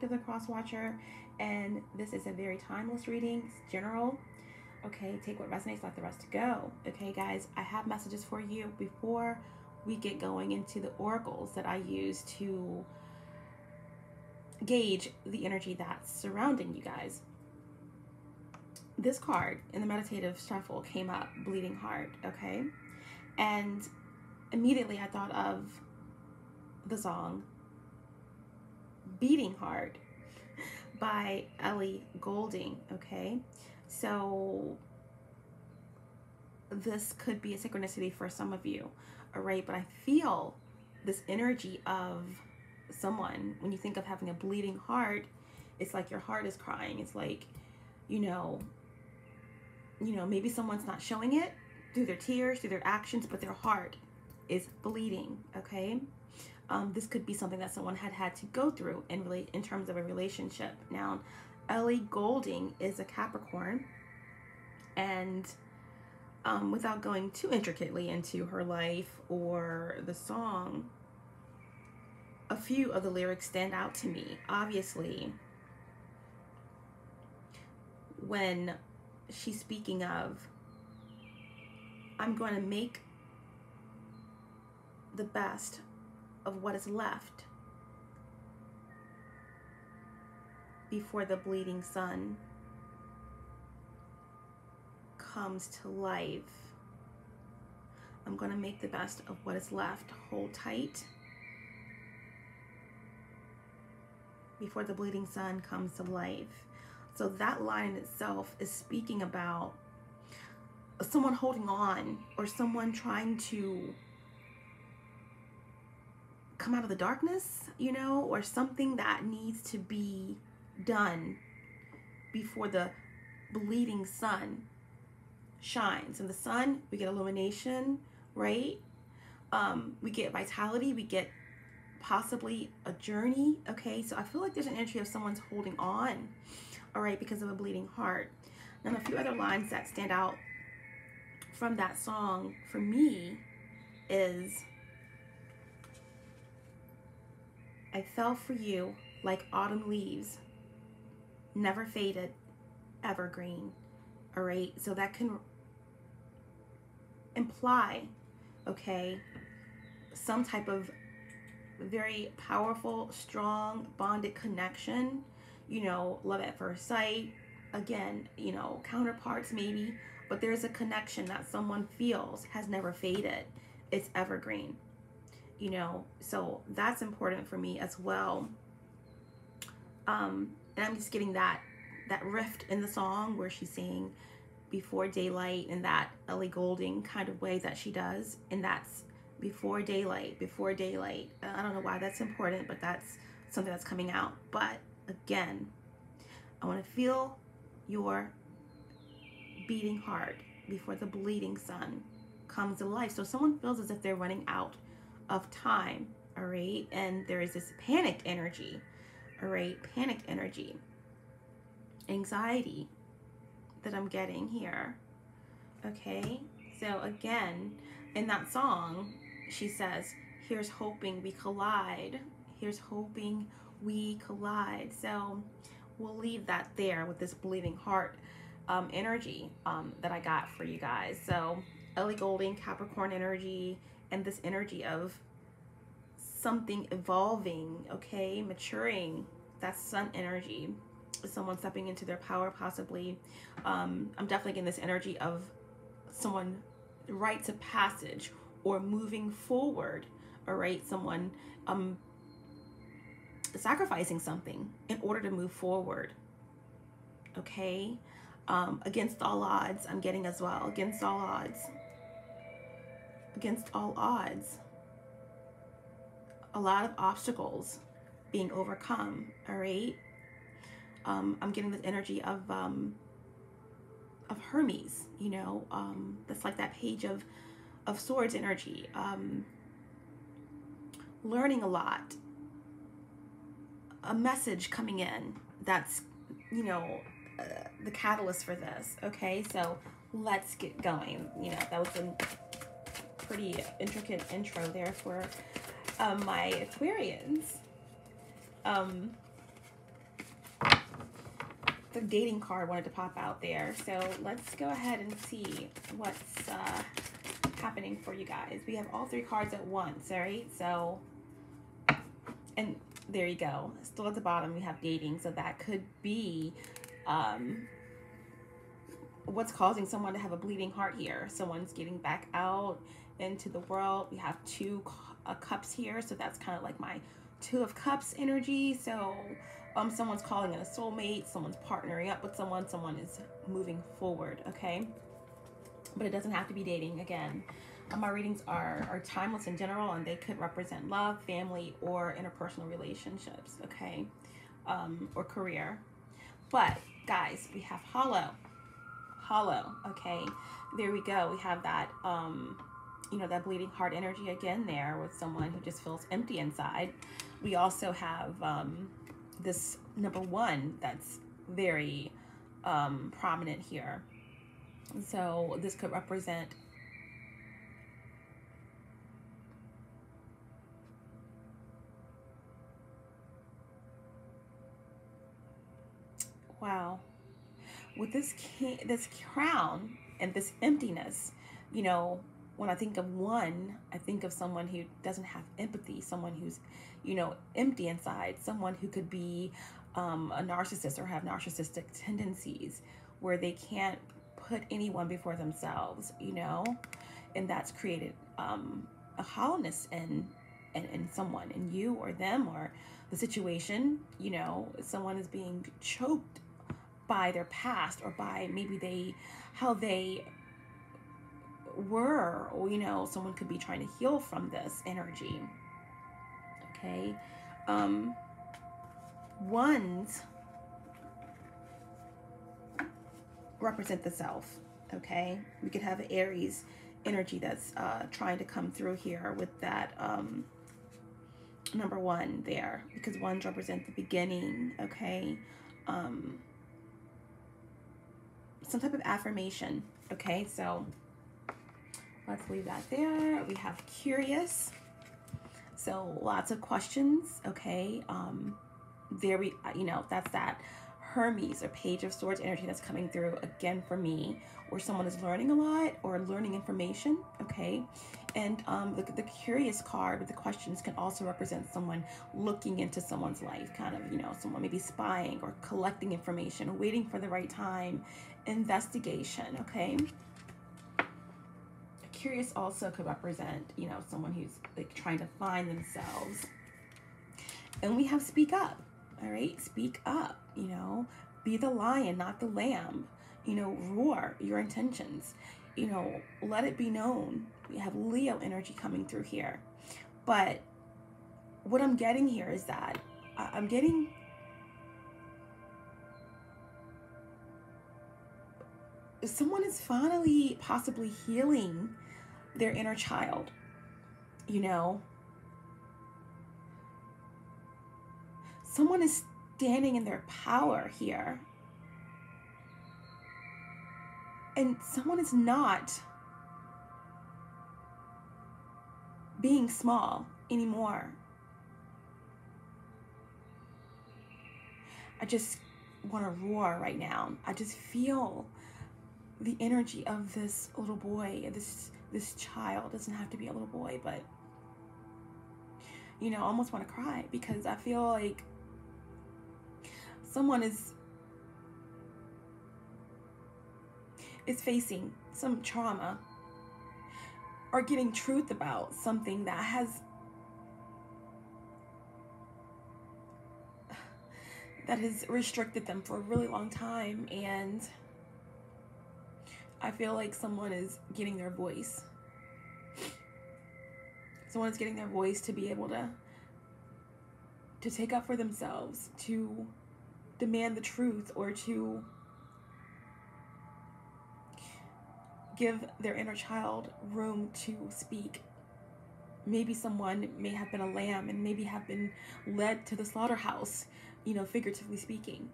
Collective, the Cross Watcher, and this is a very timeless reading. It's general. Okay, take what resonates, let the rest go. Okay, guys, I have messages for you before we get going into the oracles that I use to gauge the energy that's surrounding you guys. This card in the meditative shuffle came up, Bleeding Heart, okay? And immediately I thought of the song Beating Heart by Ellie Goulding, okay? So this could be a synchronicity for some of you, all right? But I feel this energy of someone, when you think of having a bleeding heart, it's like your heart is crying. It's like, you know, maybe someone's not showing it through their tears, through their actions, but their heart is bleeding, okay? This could be something that someone had to go through in terms of a relationship. Now, Ellie Goulding is a Capricorn, and without going too intricately into her life or the song, a few of the lyrics stand out to me. Obviously, when she's speaking of, I'm going to make the best of what is left before the bleeding sun comes to life. I'm going to make the best of what is left. Hold tight before the bleeding sun comes to life. So that line in itself is speaking about someone holding on, or someone trying to come out of the darkness, you know, or something that needs to be done before the bleeding sun shines. And the sun, we get illumination, right? We get vitality, we get possibly a journey, okay? So I feel like there's an energy of someone's holding on, all right, because of a bleeding heart. And a few other lines that stand out from that song for me is, I fell for you like autumn leaves, never faded, evergreen. All right, so that can imply, okay, some type of very powerful, strong, bonded connection, you know, love at first sight, again, you know, counterparts maybe, but there's a connection that someone feels has never faded. It's evergreen, you know, so that's important for me as well. And I'm just getting that rift in the song where she's saying before daylight in that Ellie Goulding kind of way that she does, and that's before daylight, before daylight. I don't know why that's important, but that's something that's coming out. But again, I want to feel your beating heart before the bleeding sun comes to life. So someone feels as if they're running out of time, all right? And there is this panicked energy, all right? Panicked energy, anxiety that I'm getting here, okay? So again, in that song, she says, here's hoping we collide. Here's hoping we collide. So we'll leave that there with this bleeding heart energy that I got for you guys. So Ellie Goulding, Capricorn energy, and this energy of something evolving, okay, maturing. That's sun energy. Someone stepping into their power, possibly. I'm definitely getting this energy of someone rites of passage or moving forward, all right? Someone sacrificing something in order to move forward, okay? Against all odds, I'm getting as well. Against all odds. Against all odds. A lot of obstacles being overcome, all right? I'm getting this energy of Hermes, you know, that's like that page of swords energy, learning a lot, a message coming in that's, you know, the catalyst for this, okay? So let's get going. You know, that was a pretty intricate intro there for my Aquarians. the dating card wanted to pop out there. So let's go ahead and see what's happening for you guys. We have all 3 cards at once, all right? So, and there you go. Still at the bottom, we have dating. So that could be what's causing someone to have a bleeding heart here. Someone's getting back out into the world. We have 2 cups here. So that's kind of like my 2 of Cups energy. So someone's calling in a soulmate, someone's partnering up with someone, someone is moving forward, okay? But it doesn't have to be dating. Again, my readings are timeless in general, and they could represent love, family, or interpersonal relationships, okay? Or career. But guys, we have hollow, okay? There we go. We have that, you know, that bleeding heart energy again there with someone who just feels empty inside. We also have this number 1 that's very prominent here. So this could represent wow, with this crown and this emptiness, you know, when I think of 1, I think of someone who doesn't have empathy, someone who's, you know, empty inside, someone who could be a narcissist or have narcissistic tendencies where they can't put anyone before themselves, you know, and that's created a hollowness in someone, in you or them or the situation. You know, someone is being choked by their past, or by maybe how they were, or, you know, someone could be trying to heal from this energy, okay? Ones represent the self, okay? We could have an Aries energy that's trying to come through here with that number 1 there, because 1s represent the beginning, okay? Some type of affirmation, okay? So let's leave that there. We have curious, so lots of questions, okay? There we, you know, that's that Hermes or Page of Swords energy that's coming through again for me, where someone is learning a lot or learning information, okay? And the curious card with the questions can also represent someone looking into someone's life, kind of, you know, someone maybe spying or collecting information, waiting for the right time, investigation, okay? Curious also could represent, you know, someone who's like trying to find themselves. And we have speak up, all right? Speak up, you know, be the lion, not the lamb, you know, roar your intentions, you know, let it be known. We have Leo energy coming through here. But what I'm getting here is that I'm getting someone is finally possibly healing their inner child, you know. Someone is standing in their power here. And someone is not being small anymore. I just want to roar right now. I just feel the energy of this little boy, this child. Doesn't have to be a little boy, but, you know, I almost want to cry, because I feel like someone is facing some trauma or getting truth about something that has restricted them for a really long time. And I feel like someone is getting their voice. Someone is getting their voice to be able to take up for themselves, to demand the truth, or to give their inner child room to speak. Maybe someone may have been a lamb and maybe have been led to the slaughterhouse, you know, figuratively speaking.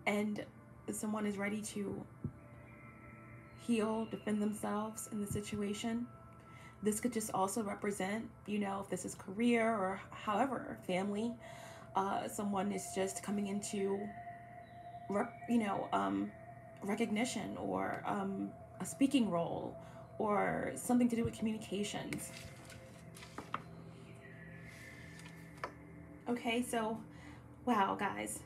And someone is ready to heal, defend themselves in the situation. This could just also represent, you know, if this is career or however, family, someone is just coming into recognition, or a speaking role, or something to do with communications. Okay, so wow, guys,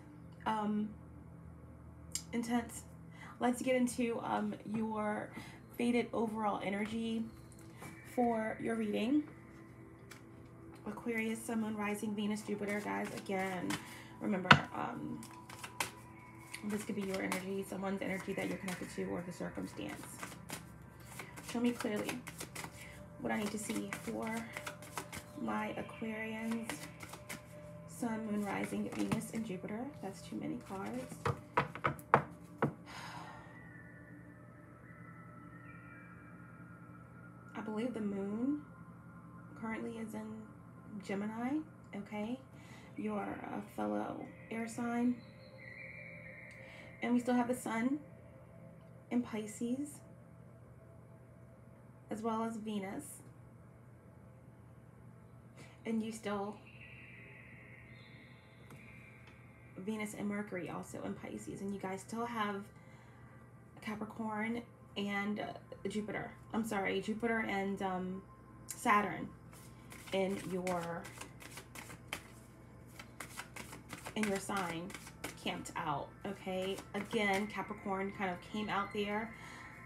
intense. Let's get into your faded overall energy for your reading. Aquarius, Sun, Moon, Rising, Venus, Jupiter, guys. Again, remember, this could be your energy, someone's energy that you're connected to, or the circumstance. Show me clearly what I need to see for my Aquarians, Sun, Moon, Rising, Venus, and Jupiter. That's too many cards. I believe the moon currently is in Gemini, okay? You're a fellow air sign. And we still have the sun in Pisces, as well as Venus. And you still, Venus and Mercury also in Pisces. And you guys still have Capricorn and Jupiter. I'm sorry, Jupiter and Saturn in your sign, camped out. Okay, again, Capricorn kind of came out there.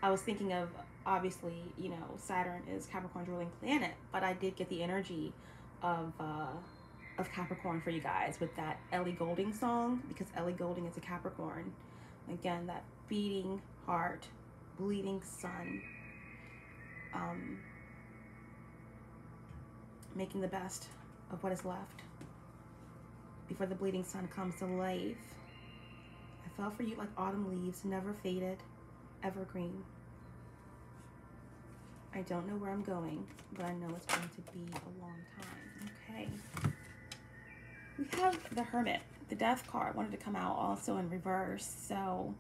I was thinking of, obviously, you know, Saturn is Capricorn's ruling planet, but I did get the energy of Capricorn for you guys with that Ellie Goulding song, because Ellie Goulding is a Capricorn. Again, that beating heart, bleeding sun, making the best of what is left before the bleeding sun comes to life. I fell for you like autumn leaves, never faded, evergreen. I don't know where I'm going, but I know it's going to be a long time. Okay. We have the Hermit, the Death card wanted to come out also in reverse. So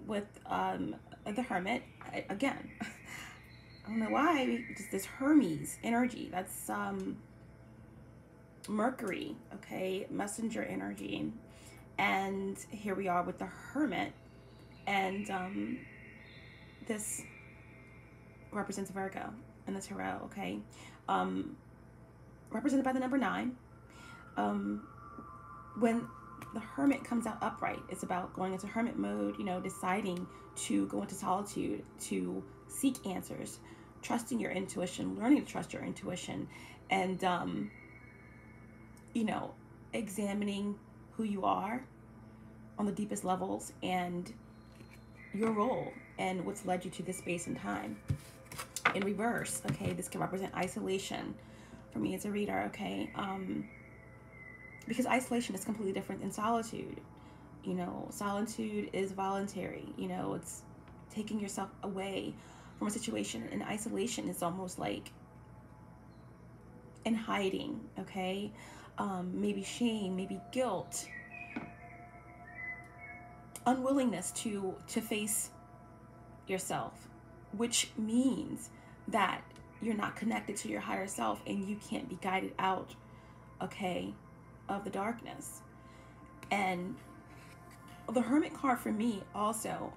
with the Hermit, again, I don't know why, just this Hermes energy. That's Mercury, okay, messenger energy. And here we are with the Hermit, and this represents Virgo and the Tarot, okay, represented by the number 9. When the Hermit comes out upright, it's about going into hermit mode, you know, deciding to go into solitude, to seek answers, trusting your intuition, learning to trust your intuition, and you know, examining who you are on the deepest levels and your role and what's led you to this space and time. In reverse, okay, this can represent isolation for me as a reader, okay, because isolation is completely different than solitude. You know, solitude is voluntary, you know, it's taking yourself away from a situation, and isolation is almost like in hiding, okay, maybe shame, maybe guilt, unwillingness to face yourself, which means that you're not connected to your higher self and you can't be guided out, okay, of the darkness. And the Hermit card for me also,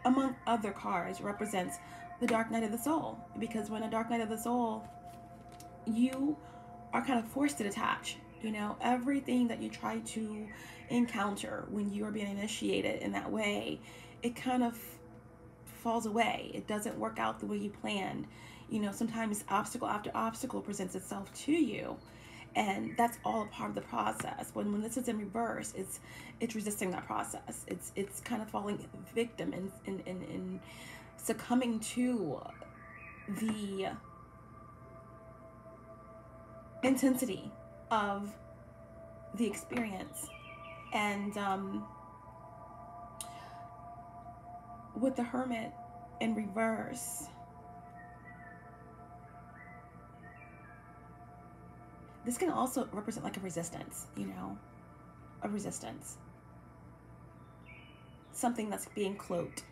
among other cards, represents the dark night of the soul, because when a dark night of the soul, you are kind of forced to detach. You know, everything that you try to encounter when you are being initiated in that way, it kind of falls away. It doesn't work out the way you planned. You know, sometimes obstacle after obstacle presents itself to you, and that's all a part of the process. When this is in reverse, it's resisting that process. It's kind of falling victim and succumbing to the intensity of the experience. And with the Hermit in reverse, this can also represent like a resistance, you know, a resistance, something that's being cloaked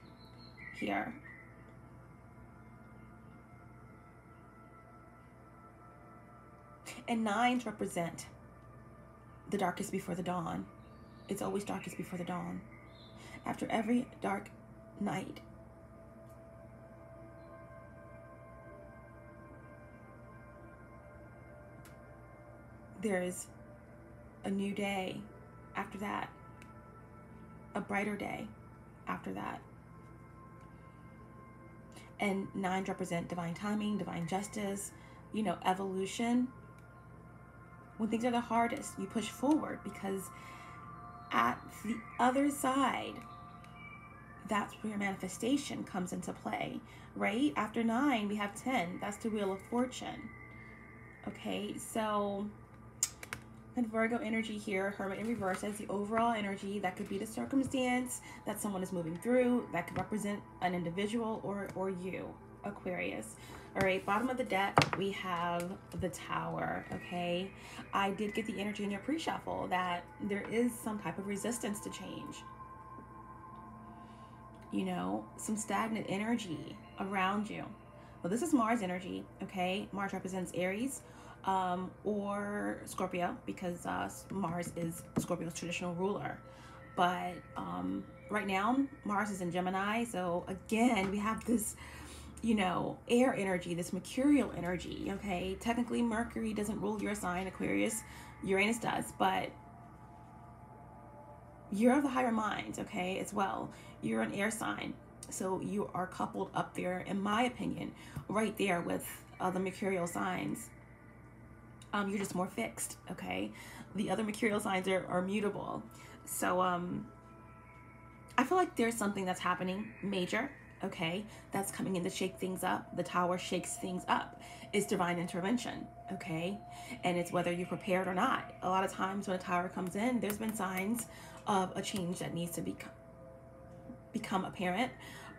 here. And 9s represent the darkest before the dawn. it's always darkest before the dawn. After every dark night, there is a new day after that, a brighter day after that. And 9s represent divine timing, divine justice, you know, evolution. When things are the hardest, you push forward, because at the other side, that's where your manifestation comes into play, right? After 9, we have 10. That's the Wheel of Fortune. Okay, so and Virgo energy here, Hermit in reverse, as the overall energy. That could be the circumstance that someone is moving through. That could represent an individual or you, Aquarius. All right, bottom of the deck, we have the Tower, okay? I did get the energy in your pre-shuffle that there is some type of resistance to change. You know, some stagnant energy around you. Well, this is Mars energy, okay? Mars represents Aries or Scorpio, because Mars is Scorpio's traditional ruler. But right now, Mars is in Gemini. So again, we have this, you know, air energy, this mercurial energy, okay? Technically, Mercury doesn't rule your sign, Aquarius. Uranus does, but you're of the higher mind, okay, as well. You're an air sign, so you are coupled up there, in my opinion, right there with the mercurial signs. You're just more fixed, okay? The other mercurial signs are mutable. So I feel like there's something that's happening major, okay, that's coming in to shake things up. The Tower shakes things up. It's divine intervention, okay? And it's whether you're prepared or not. A lot of times when a Tower comes in, there's been signs of a change that needs to become apparent,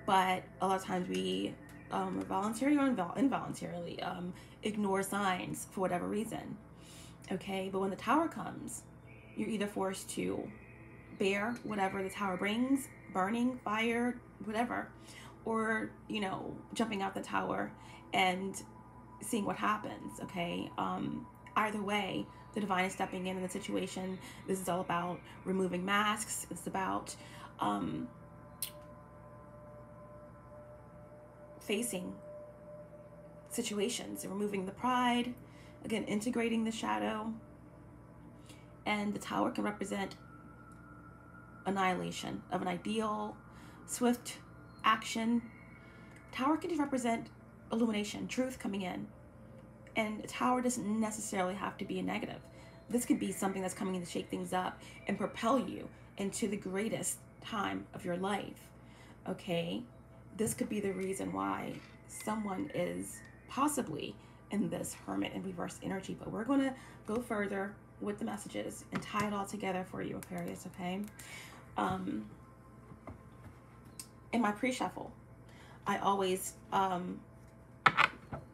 but a lot of times we voluntarily or involuntarily ignore signs for whatever reason, okay? But when the Tower comes, you're either forced to bear whatever the Tower brings, burning, fire, whatever, or, you know, jumping out the Tower and seeing what happens, okay? Either way, the divine is stepping in the situation. This is all about removing masks. It's about facing situations, removing the pride, again, integrating the shadow. And the Tower can represent annihilation of an ideal, swift action. Tower can just represent illumination, truth coming in. And a Tower doesn't necessarily have to be a negative. This could be something that's coming in to shake things up and propel you into the greatest time of your life, okay? This could be the reason why someone is possibly in this Hermit in reverse energy. But we're going to go further with the messages and tie it all together for you, Aquarius, okay? In my pre-shuffle, I always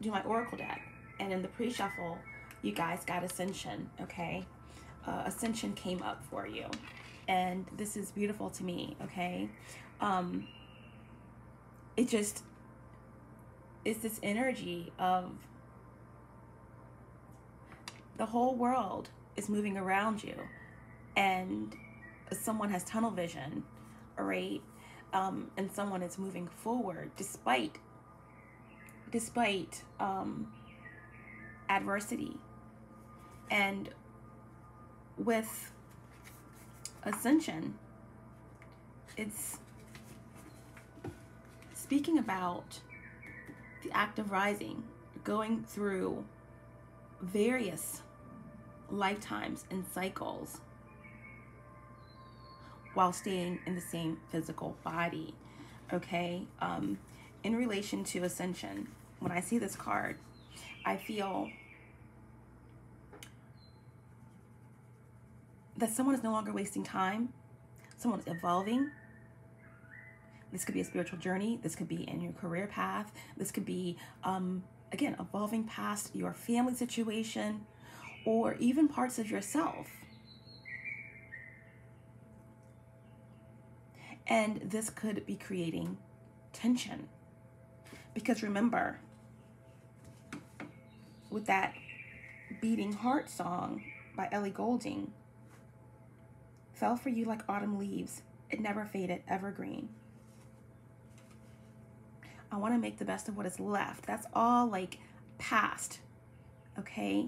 do my oracle deck. And in the pre-shuffle, you guys got Ascension, okay? Ascension came up for you. And this is beautiful to me, okay? It just is this energy of the whole world is moving around you. And someone has tunnel vision, right? And someone is moving forward despite adversity. And with Ascension, it's speaking about the act of rising, going through various lifetimes and cycles while staying in the same physical body, okay? In relation to Ascension, when I see this card, I feel that someone is no longer wasting time. Someone is evolving. This could be a spiritual journey. This could be in your career path. This could be, again, evolving past your family situation or even parts of yourself. And this could be creating tension. Because remember, with that Beating Heart song by Ellie Goulding, fell for you like autumn leaves. It never faded, evergreen. I want to make the best of what is left. That's all like past, okay?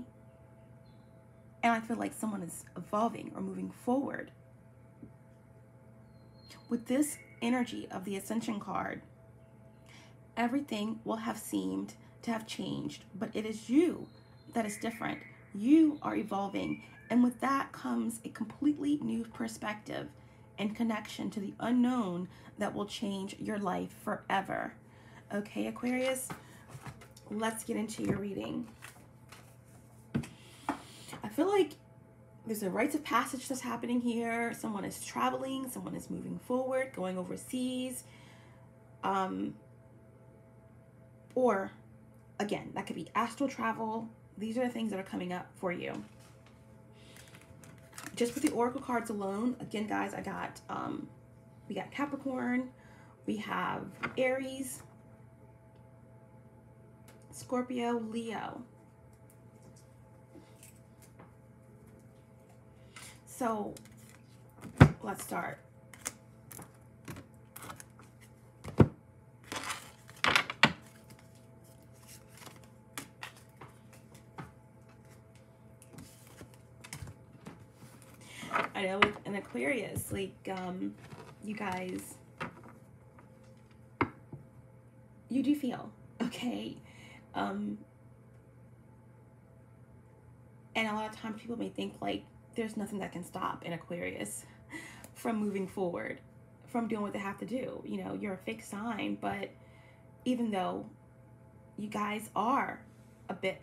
And I feel like someone is evolving or moving forward. With this energy of the Ascension card, everything will have seemed to have changed, but it is you that is different. You are evolving, and with that comes a completely new perspective and connection to the unknown that will change your life forever. Okay, Aquarius, let's get into your reading. I feel like there's a rites of passage that's happening here. Someone is traveling, someone is moving forward, going overseas. Or, again, that could be astral travel. These are the things that are coming up for you. Just with the Oracle cards alone, again, guys, I got, we got Capricorn, we have Aries, Scorpio, Leo. So let's start. I know with an Aquarius, like, you guys, you do feel, okay? And a lot of times people may think like there's nothing that can stop an Aquarius from moving forward, from doing what they have to do. You know, you're a fixed sign, but even though you guys are a bit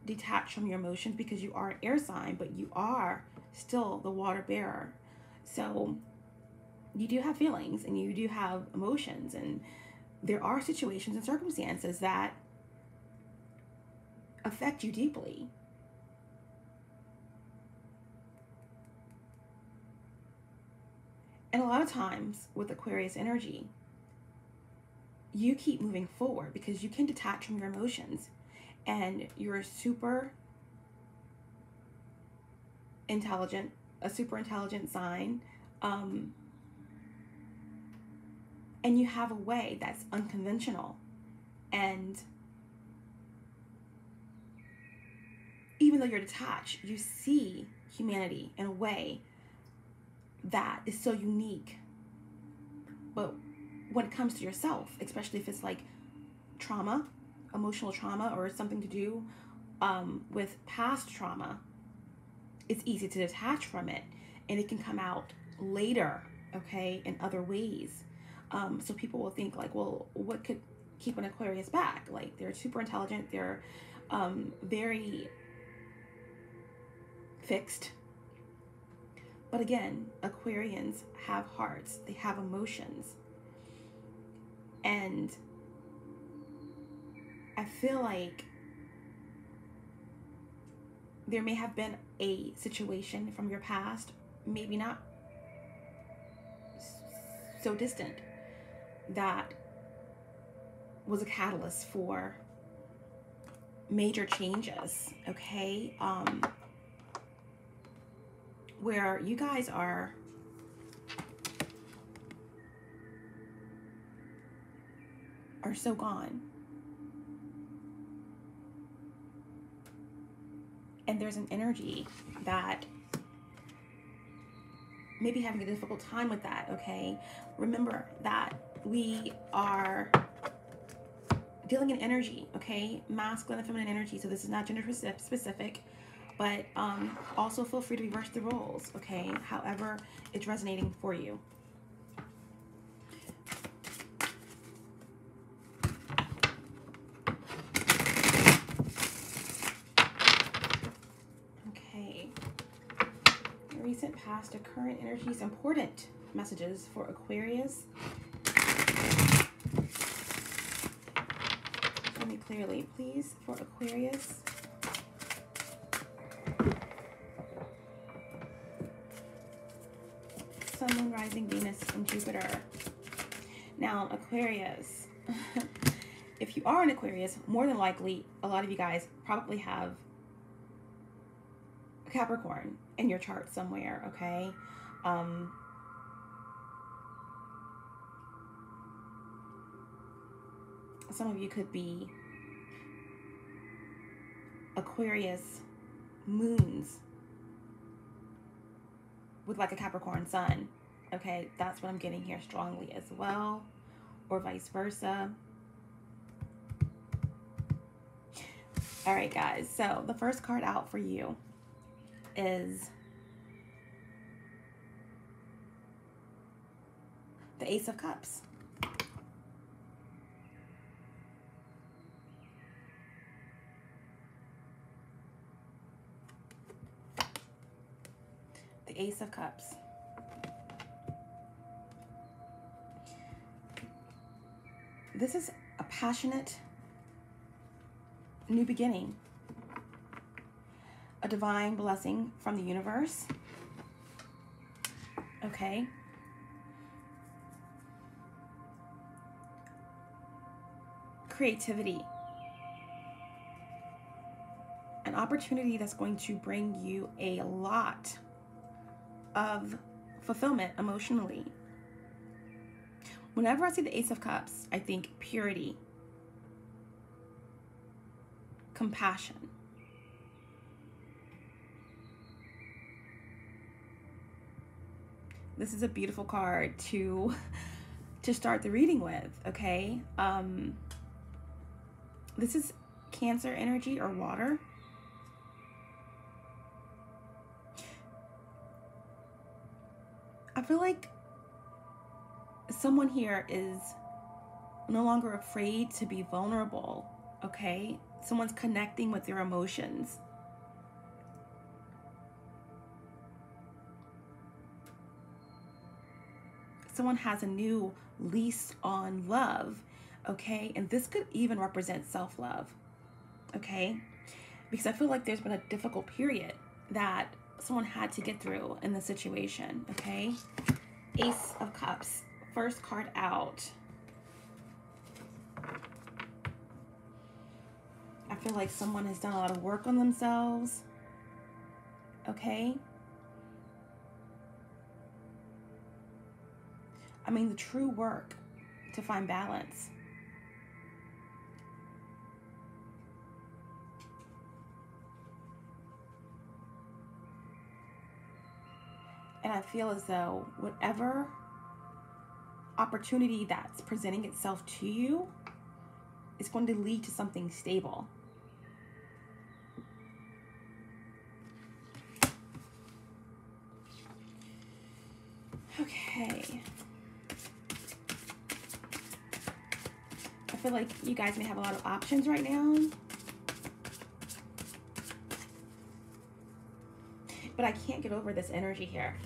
detached from your emotions because you are an air sign, but you are still the water bearer. So you do have feelings and you do have emotions, and there are situations and circumstances that affect you deeply. And a lot of times with Aquarius energy, you keep moving forward because you can detach from your emotions, and you're a super intelligent sign, and you have a way that's unconventional, and even though you're detached, you see humanity in a way that is so unique. But when it comes to yourself, especially if it's like trauma, emotional trauma, or something to do with past trauma, it's easy to detach from it, and it can come out later, okay, in other ways. So people will think like, well, what could keep an Aquarius back? Like, they're super intelligent, they're very fixed. But again, Aquarians have hearts, they have emotions. And I feel like there may have been a situation from your past, maybe not so distant, that was a catalyst for major changes, okay? Where you guys are so gone. And there's an energy that may be having a difficult time with that, okay? Remember that we are dealing in energy, okay? Masculine and feminine energy, so this is not gender specific, but also feel free to reverse the roles, okay? However it's resonating for you. Okay. Recent, past, or current energies, important messages for Aquarius. Show me clearly, please, for Aquarius. Sun, Moon, Rising, Venus, and Jupiter. Now, Aquarius, if you are an Aquarius, more than likely, a lot of you guys probably have Capricorn in your chart somewhere, okay? Some of you could be Aquarius moons with like a Capricorn sun. Okay, that's what I'm getting here strongly as well, or vice versa. All right, guys, so the first card out for you is the Ace of Cups. The Ace of Cups. This is a passionate new beginning, a divine blessing from the universe. Okay. Creativity. An opportunity that's going to bring you a lot of fulfillment emotionally. Whenever I see the Ace of Cups, I think purity, compassion. This is a beautiful card to start the reading with, okay? This is Cancer energy or water. I feel like someone here is no longer afraid to be vulnerable, okay? Someone's connecting with their emotions. Someone has a new lease on love, okay? And this could even represent self-love, okay? Because I feel like there's been a difficult period that someone had to get through in the situation, okay? Ace of Cups, first card out. I feel like someone has done a lot of work on themselves, okay? I mean, the true work to find balance. And I feel as though whatever opportunity that's presenting itself to you is going to lead to something stable. Okay. I feel like you guys may have a lot of options right now. But I can't get over this energy here.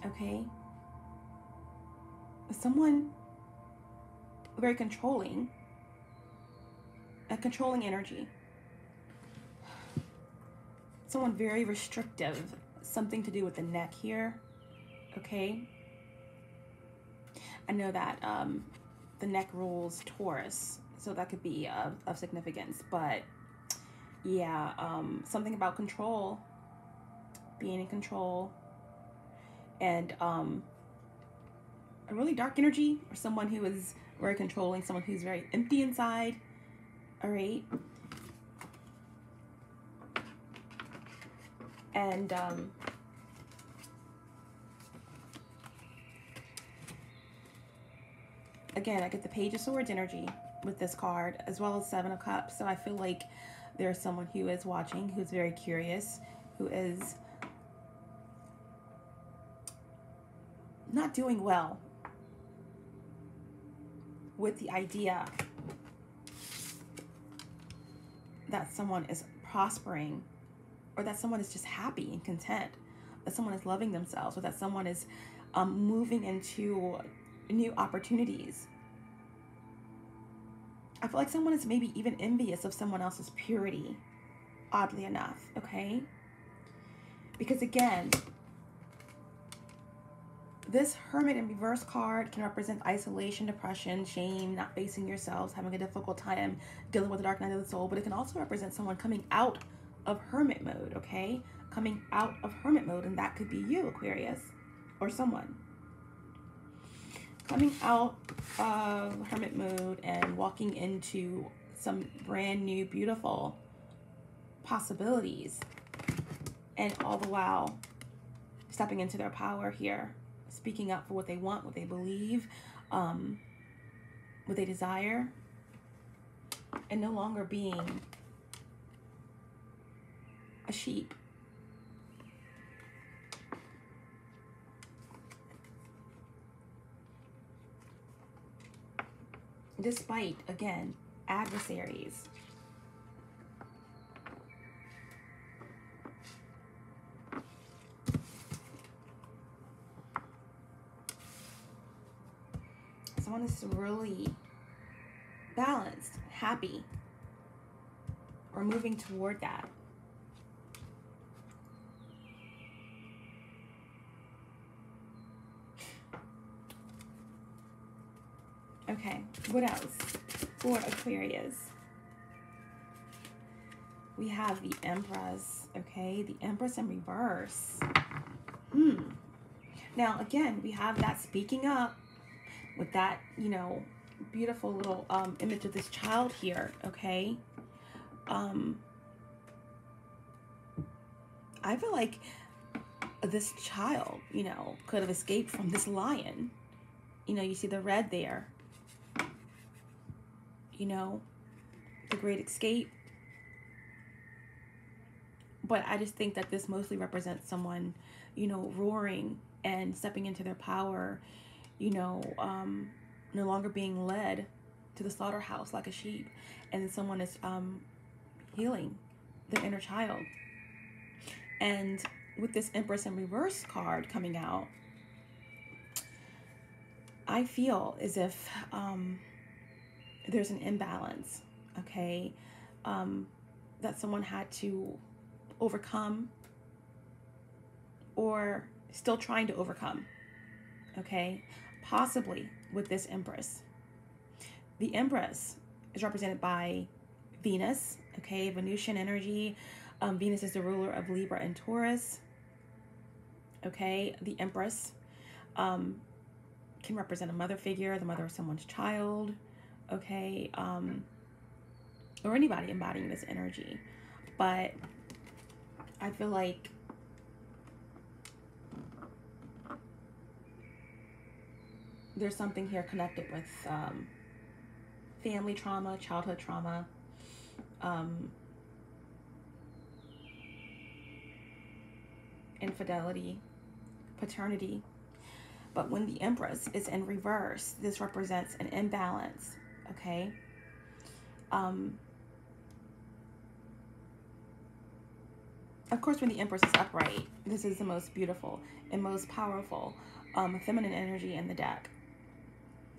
Okay? Someone very controlling, a controlling energy. Someone very restrictive, something to do with the neck here, okay? I know that the neck rules Taurus, so that could be of significance, but yeah, something about control, being in control, and a really dark energy, or someone who is very controlling, someone who's very empty inside, all right? And again, I get the Page of Swords energy with this card, as well as Seven of Cups. So I feel like there's someone who is watching, who's very curious, who is not doing well with the idea that someone is prospering, or that someone is just happy and content, that someone is loving themselves, or that someone is moving into new opportunities. I feel like someone is maybe even envious of someone else's purity, oddly enough, okay? Because again, this Hermit in reverse card can represent isolation, depression, shame, not facing yourselves, having a difficult time dealing with the dark night of the soul, but it can also represent someone coming out of hermit mode, okay? Coming out of hermit mode, and that could be you, Aquarius, or someone. Coming out of hermit mode and walking into some brand new, beautiful possibilities, and all the while stepping into their power here, speaking up for what they want, what they believe, what they desire, and no longer being a sheep. Despite, again, adversaries. Someone is really balanced, happy, or moving toward that. Okay, what else for Aquarius? We have the Empress, okay? The Empress in reverse. Now, again, we have that speaking up with that, you know, beautiful little image of this child here, okay? I feel like this child, you know, could have escaped from this lion. You know, you see the red there. You know, the Great Escape. But I just think that this mostly represents someone, you know, roaring and stepping into their power, you know, no longer being led to the slaughterhouse like a sheep. And someone is healing their inner child. And with this Empress in reverse card coming out, I feel as if there's an imbalance, okay, that someone had to overcome or still trying to overcome, okay, possibly with this Empress. The Empress is represented by Venus, okay, Venusian energy. Venus is the ruler of Libra and Taurus, okay. The Empress can represent a mother figure, the mother of someone's child, okay, or anybody embodying this energy. But I feel like there's something here connected with family trauma, childhood trauma, infidelity, paternity. But when the Empress is in reverse, this represents an imbalance, okay? Of course, when the Empress is upright, this is the most beautiful and most powerful feminine energy in the deck.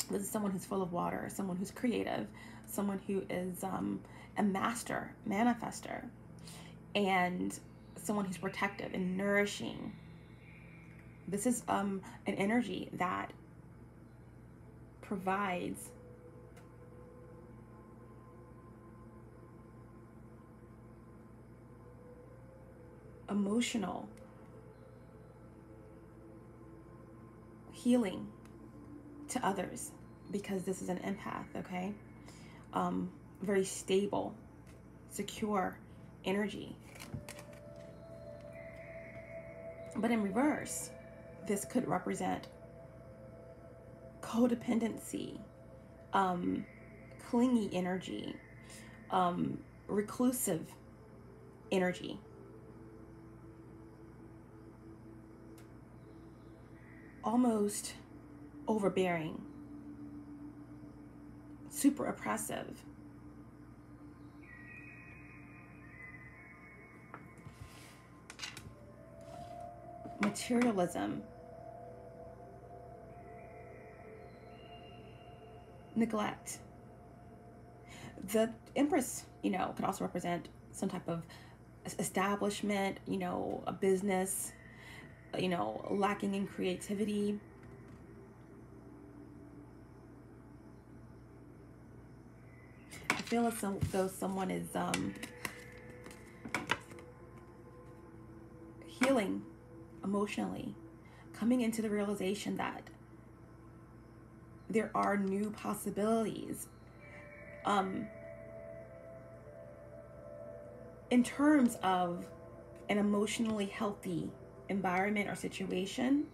This is someone who's full of water, someone who's creative, someone who is a master manifester, and someone who's protective and nourishing. This is an energy that provides emotional healing to others, because this is an empath, okay? Very stable, secure energy. But in reverse, this could represent codependency, clingy energy, reclusive energy. Almost overbearing, super oppressive. Materialism, neglect. The Empress, you know, could also represent some type of establishment, you know, a business, you know, lacking in creativity. I feel as though someone is healing emotionally, coming into the realization that there are new possibilities in terms of an emotionally healthy environment or situation,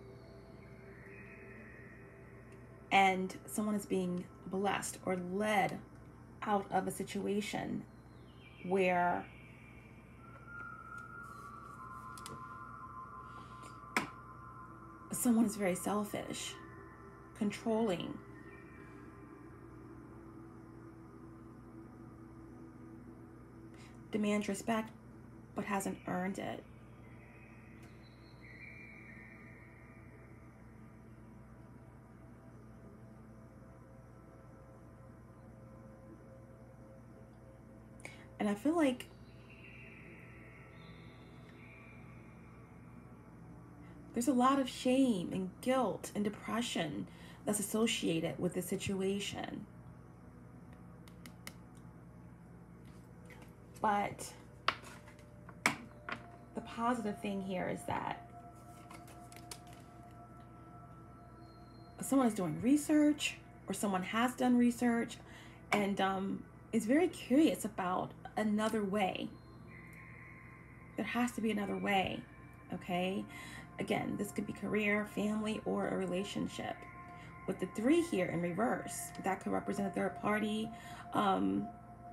and someone is being blessed or led out of a situation where someone is very selfish, controlling, demands respect but hasn't earned it. And I feel like there's a lot of shame and guilt and depression that's associated with this situation. But the positive thing here is that someone is doing research, or someone has done research, and is very curious about another way. There has to be another way, okay? Again, this could be career, family, or a relationship. With the 3 here in reverse, that could represent a third party.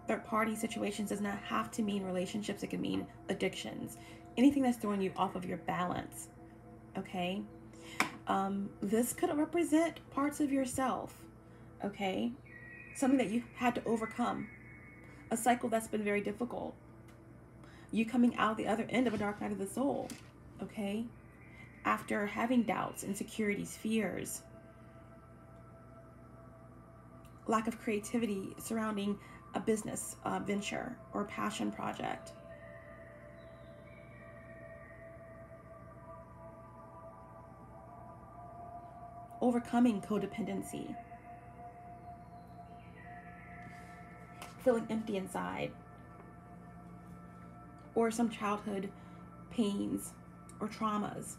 Third party situations does not have to mean relationships. It can mean addictions. Anything that's throwing you off of your balance, okay? This could represent parts of yourself, okay? Something that you had to overcome. A cycle that's been very difficult. You coming out the other end of a dark night of the soul, okay? After having doubts, insecurities, fears, lack of creativity surrounding a business venture or passion project. Overcoming codependency. Feeling empty inside. Or some childhood pains or traumas.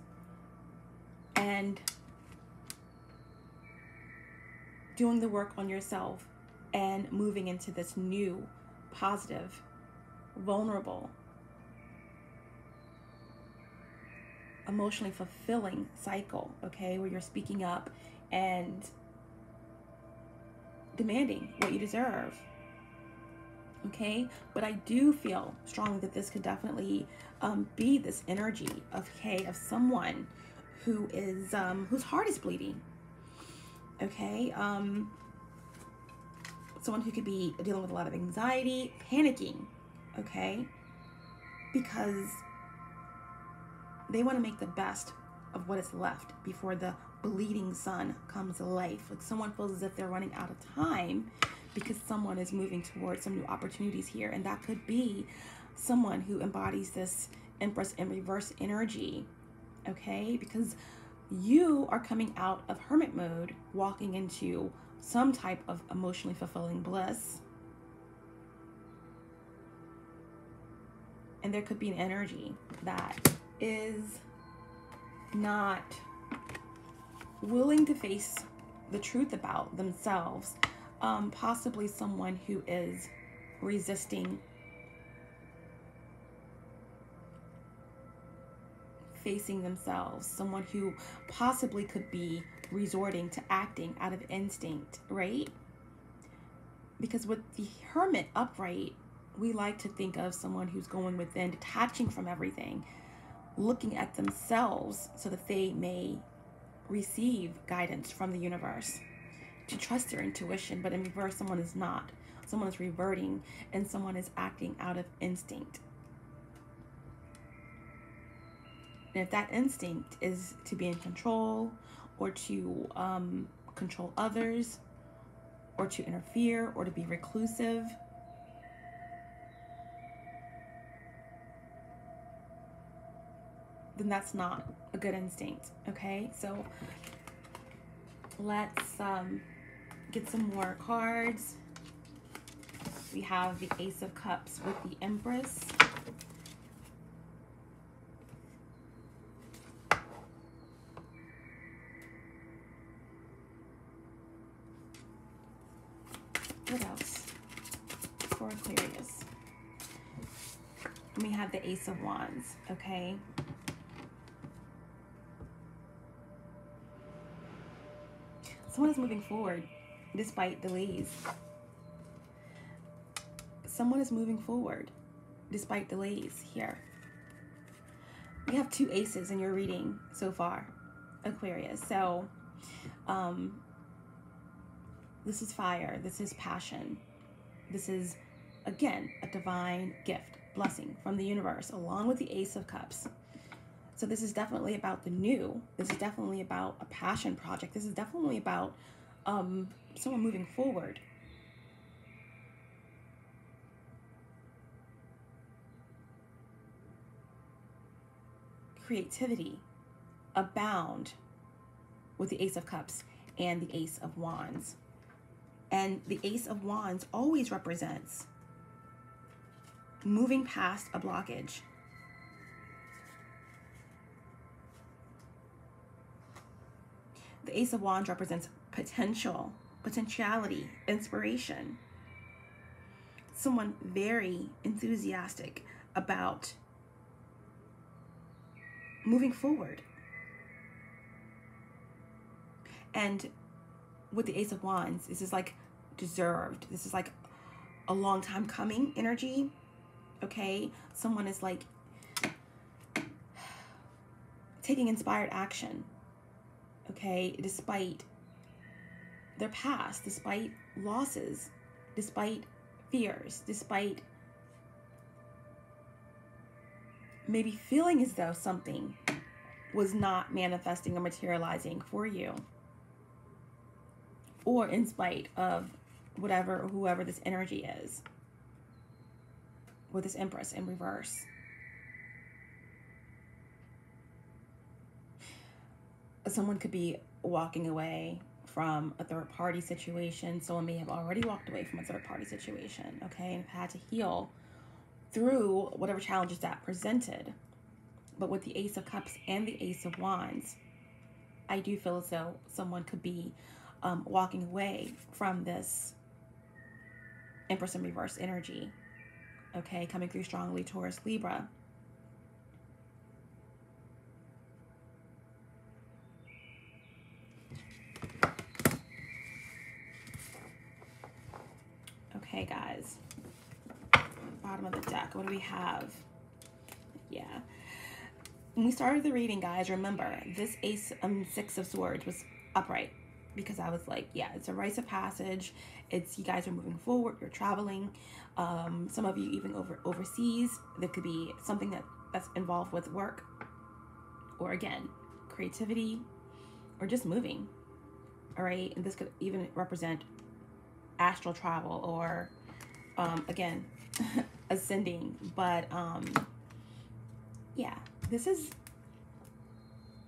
And doing the work on yourself and moving into this new, positive, vulnerable, emotionally fulfilling cycle, okay, where you're speaking up and demanding what you deserve, okay? But I do feel strongly that this could definitely be this energy of, okay, of someone who is whose heart is bleeding, okay? Someone who could be dealing with a lot of anxiety, panicking, okay? Because they want to make the best of what is left before the bleeding sun comes to life. Like someone feels as if they're running out of time because someone is moving towards some new opportunities here. And that could be someone who embodies this Empress in reverse energy, okay? Because you are coming out of hermit mode, walking into some type of emotionally fulfilling bliss. And there could be an energy that is not willing to face the truth about themselves. Possibly someone who is resisting facing themselves. Someone who possibly could be resorting to acting out of instinct, right? Because with the Hermit upright, we like to think of someone who's going within, detaching from everything, looking at themselves so that they may receive guidance from the universe, to trust their intuition. But in reverse, someone is not. Someone is reverting, and someone is acting out of instinct. And if that instinct is to be in control, or to control others, or to interfere, or to be reclusive, then that's not a good instinct, okay? So let's get some more cards. We have the Ace of Cups with the Empress. What else for Aquarius? We have the Ace of Wands, okay? Someone is moving forward despite delays. Someone is moving forward despite delays here. We have 2 aces in your reading so far, Aquarius. So, this is fire. This is passion. This is, again, a divine gift, blessing from the universe, along with the Ace of Cups. So this is definitely about the new. This is definitely about a passion project. This is definitely about someone moving forward. Creativity abound with the Ace of Cups and the Ace of Wands. And the Ace of Wands always represents moving past a blockage. The Ace of Wands represents potential, potentiality, inspiration. Someone very enthusiastic about moving forward. And with the Ace of Wands, this is like deserved. This is like a long time coming energy. Okay? Someone is like taking inspired action. Okay? Despite their past, despite losses, despite fears, despite maybe feeling as though something was not manifesting or materializing for you, or in spite of whatever or whoever this energy is with this Empress in reverse. Someone could be walking away from a third-party situation. Someone may have already walked away from a third-party situation, okay, and had to heal through whatever challenges that presented. But with the Ace of Cups and the Ace of Wands, I do feel as though someone could be walking away from this Empress in reverse energy, okay, coming through strongly Taurus, Libra. Okay, guys, bottom of the deck, what do we have? Yeah, when we started the reading, guys, remember this Six of Swords was upright, because I was like, yeah, it's a rites of passage. It's, you guys are moving forward, you're traveling. Some of you even overseas. There could be something that's involved with work, or again, creativity, or just moving. All right, and this could even represent astral travel, or again, ascending. But yeah, this is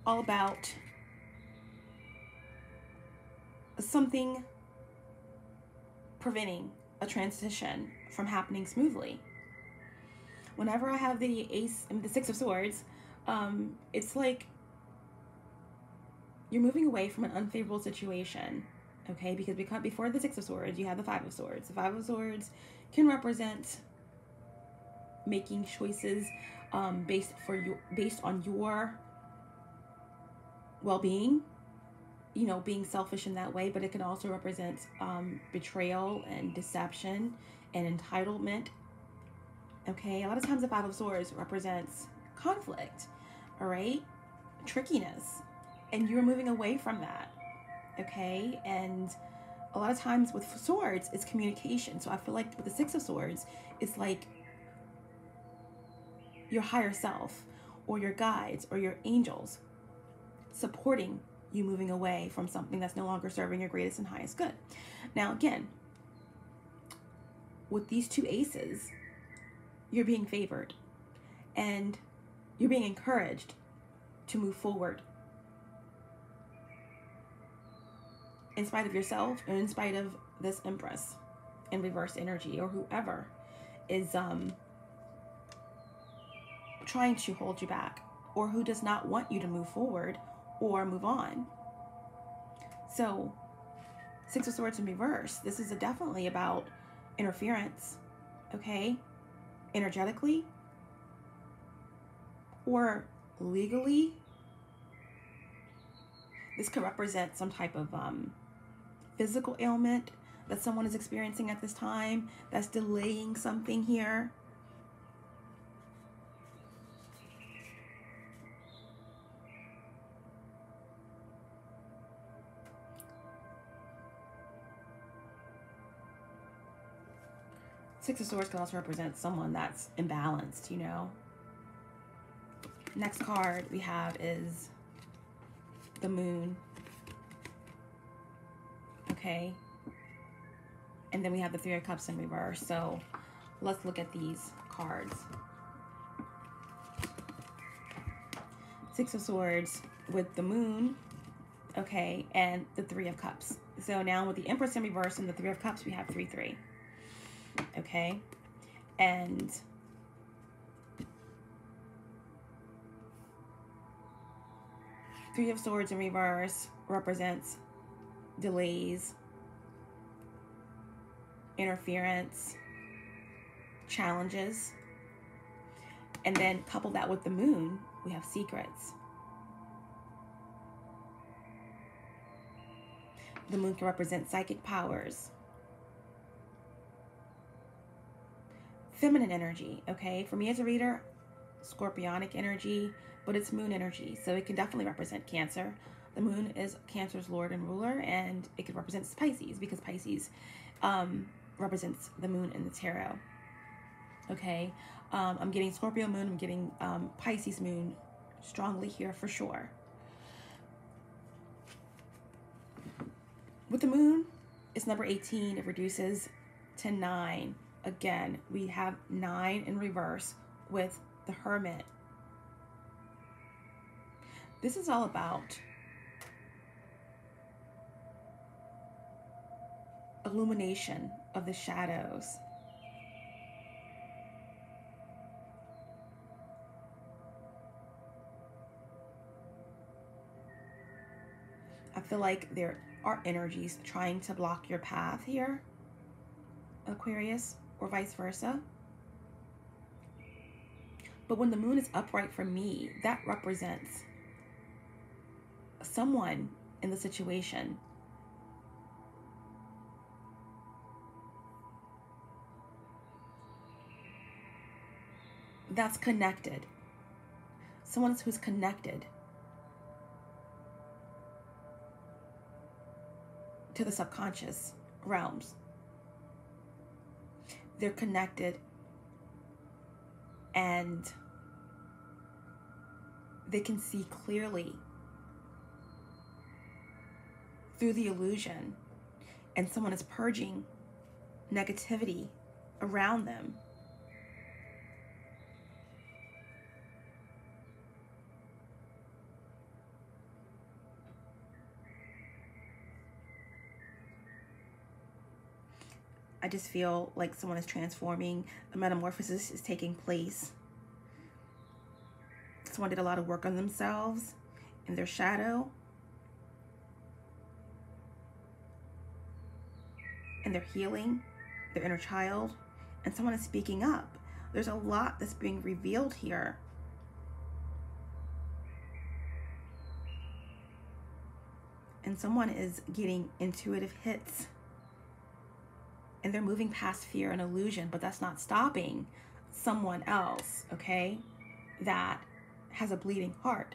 all about something preventing a transition from happening smoothly. Whenever I have the Six of Swords, it's like you're moving away from an unfavorable situation, okay? Because before the Six of Swords, you have the Five of Swords. The Five of Swords can represent making choices based on your well-being, you know, being selfish in that way, but it can also represent betrayal and deception and entitlement. Okay, a lot of times the Five of Swords represents conflict, all right, trickiness, and you're moving away from that. Okay, and a lot of times with swords, it's communication. So I feel like with the Six of Swords, it's like your higher self, or your guides, or your angels supporting you moving away from something that's no longer serving your greatest and highest good. Now again, with these two aces, you're being favored and you're being encouraged to move forward in spite of yourself, and in spite of this Empress in reverse energy, or whoever is trying to hold you back, or who does not want you to move forward or move on. So Six of Swords in reverse. This is definitely about interference, okay? Energetically or legally. This could represent some type of physical ailment that someone is experiencing at this time that's delaying something here. Six of Swords can also represent someone that's imbalanced, you know. Next card we have is the Moon. Okay. And then we have the Three of Cups in reverse. So let's look at these cards. Six of Swords with the Moon, okay, and the Three of Cups. So now with the Empress in reverse and the Three of Cups, we have 3-3. Okay, and Three of Swords in reverse represents delays, interference, challenges, and then couple that with the Moon, we have secrets. The Moon can represent psychic powers, feminine energy, okay? For me as a reader, scorpionic energy, but it's moon energy, so it can definitely represent Cancer. The Moon is Cancer's lord and ruler, and it could represent Pisces, because Pisces represents the Moon in the tarot. Okay, I'm getting Scorpio Moon, I'm getting Pisces Moon strongly here for sure. With the Moon, it's number 18. It reduces to 9. Again, we have 9 in reverse with the Hermit. This is all about illumination of the shadows. I feel like there are energies trying to block your path here, Aquarius, or vice versa. But when the Moon is upright for me, that represents someone in the situation that's connected. Someone who's connected to the subconscious realms. They're connected and they can see clearly through the illusion, and someone is purging negativity around them. I just feel like someone is transforming. A metamorphosis is taking place. Someone did a lot of work on themselves in their shadow, and they're healing their inner child, and someone is speaking up. There's a lot that's being revealed here. And someone is getting intuitive hits, and they're moving past fear and illusion, but that's not stopping someone else, okay, that has a bleeding heart.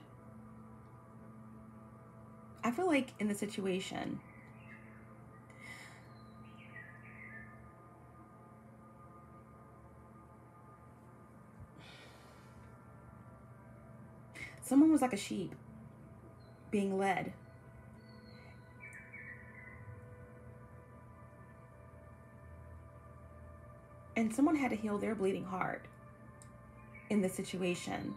I feel like in the situation, someone was like a sheep being led. And someone had to heal their bleeding heart in this situation.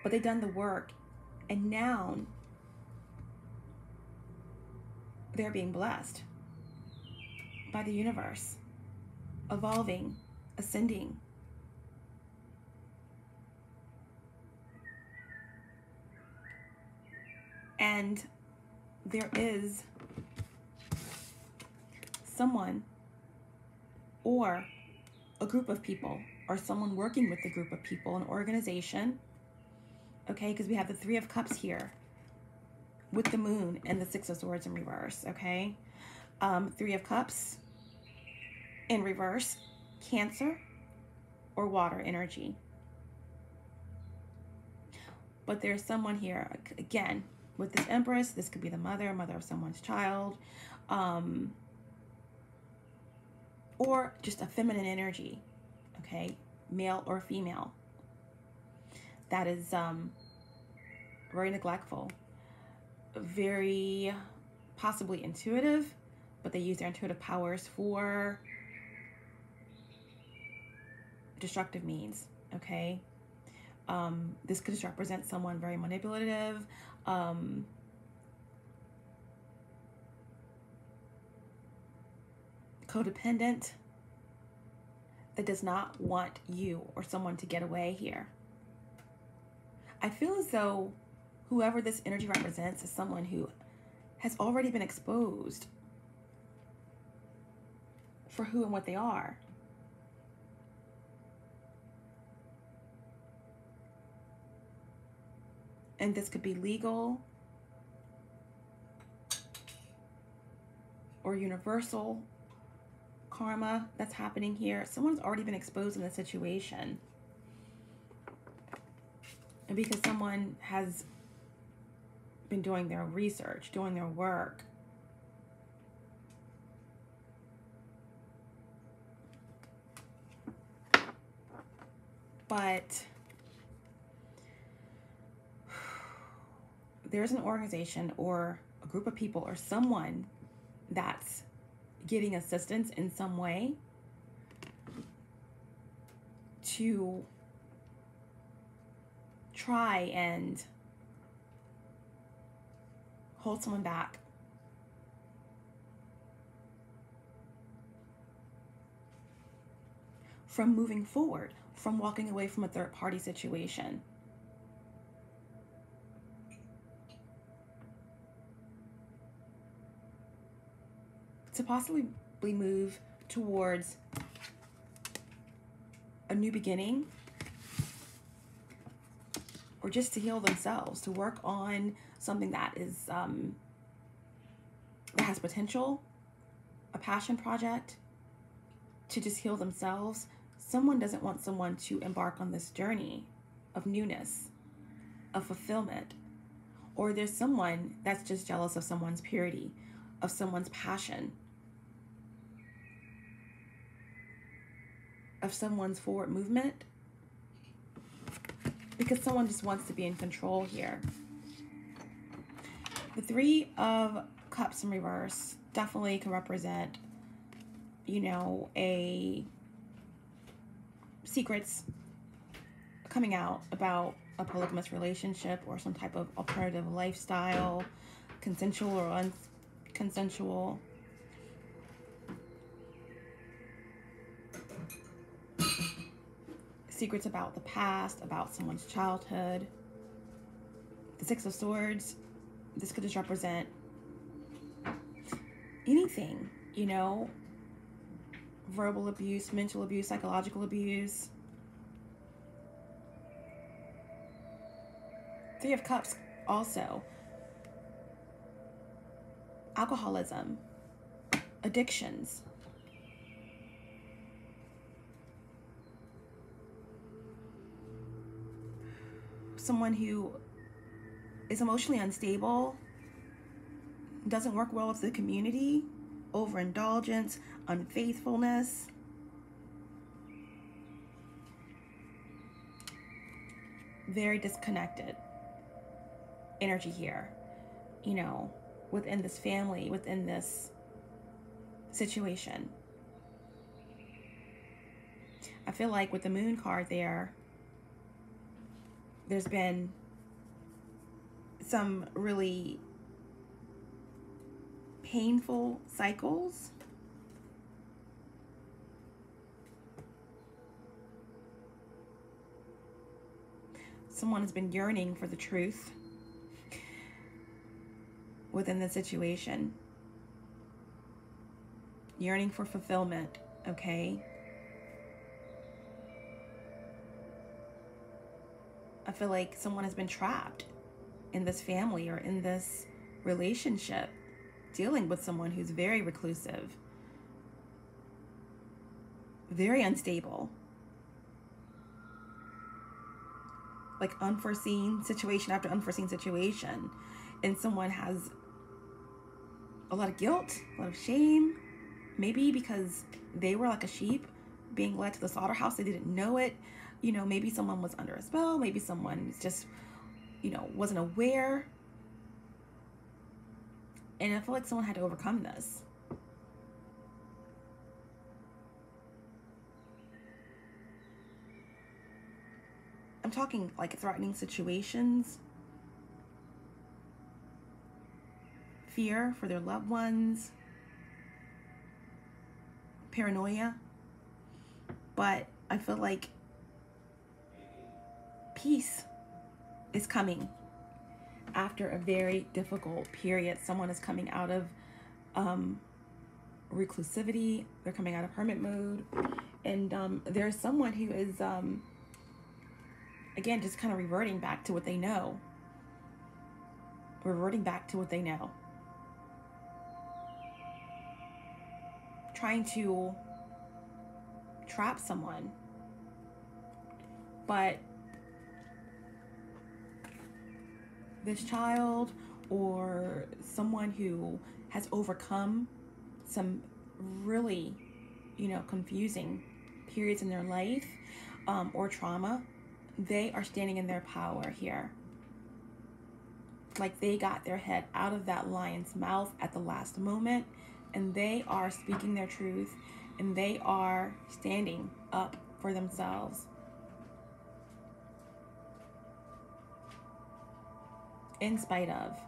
But they've done the work, and now they're being blessed by the universe, evolving, ascending. And there is someone or a group of people, or someone working with a group of people, an organization, okay? Because we have the Three of Cups here with the Moon and the Six of Swords in reverse, okay? Three of Cups in reverse, Cancer or water energy. But there's someone here, again, with this Empress. This could be the mother of someone's child, or just a feminine energy, okay? Male or female. That is very neglectful, very possibly intuitive, but they use their intuitive powers for destructive means, okay? This could just represent someone very manipulative, codependent, that does not want you or someone to get away here. I feel as though whoever this energy represents is someone who has already been exposed for who and what they are. And this could be legal or universal karma that's happening here. Someone's already been exposed in the situation. And because someone has been doing their research, doing their work, but there's an organization or a group of people or someone that's giving assistance in some way to try and hold someone back. From moving forward, from walking away from a third-party situation. To possibly move towards a new beginning, or just to heal themselves, to work on something that is that has potential, a passion project, to just heal themselves. Someone doesn't want someone to embark on this journey of newness, of fulfillment, or there's someone that's just jealous of someone's purity, of someone's passion, of someone's forward movement, because someone just wants to be in control here. The Three of Cups in reverse definitely can represent, you know, a secrets coming out about a polygamous relationship or some type of alternative lifestyle, consensual or unconsensual. Secrets about the past, about someone's childhood. The Six of Swords, this could just represent anything, you know, verbal abuse, mental abuse, psychological abuse. Three of Cups also. Alcoholism, addictions. Someone who is emotionally unstable, doesn't work well with the community, overindulgence, unfaithfulness. Very disconnected energy here, you know, within this family, within this situation. I feel like with the Moon card there, there's been some really painful cycles. Someone has been yearning for the truth within the situation. yearning for fulfillment, okay? I feel like someone has been trapped in this family or in this relationship, dealing with someone who's very reclusive, very unstable, like unforeseen situation after unforeseen situation. And someone has a lot of guilt, a lot of shame, maybe because they were like a sheep being led to the slaughterhouse. They didn't know it. You know, maybe someone was under a spell. Maybe someone just, you know, wasn't aware. And I feel like someone had to overcome this. I'm talking like threatening situations, fear for their loved ones, paranoia. But I feel like peace is coming after a very difficult period. Someone is coming out of reclusivity. They're coming out of hermit mode. And there's someone who is, again, just kind of reverting back to what they know. Reverting back to what they know. Trying to trap someone. But this child or someone who has overcome some really, you know, confusing periods in their life or trauma, they are standing in their power here. Like they got their head out of that lion's mouth at the last moment, and they are speaking their truth, and they are standing up for themselves. In spite of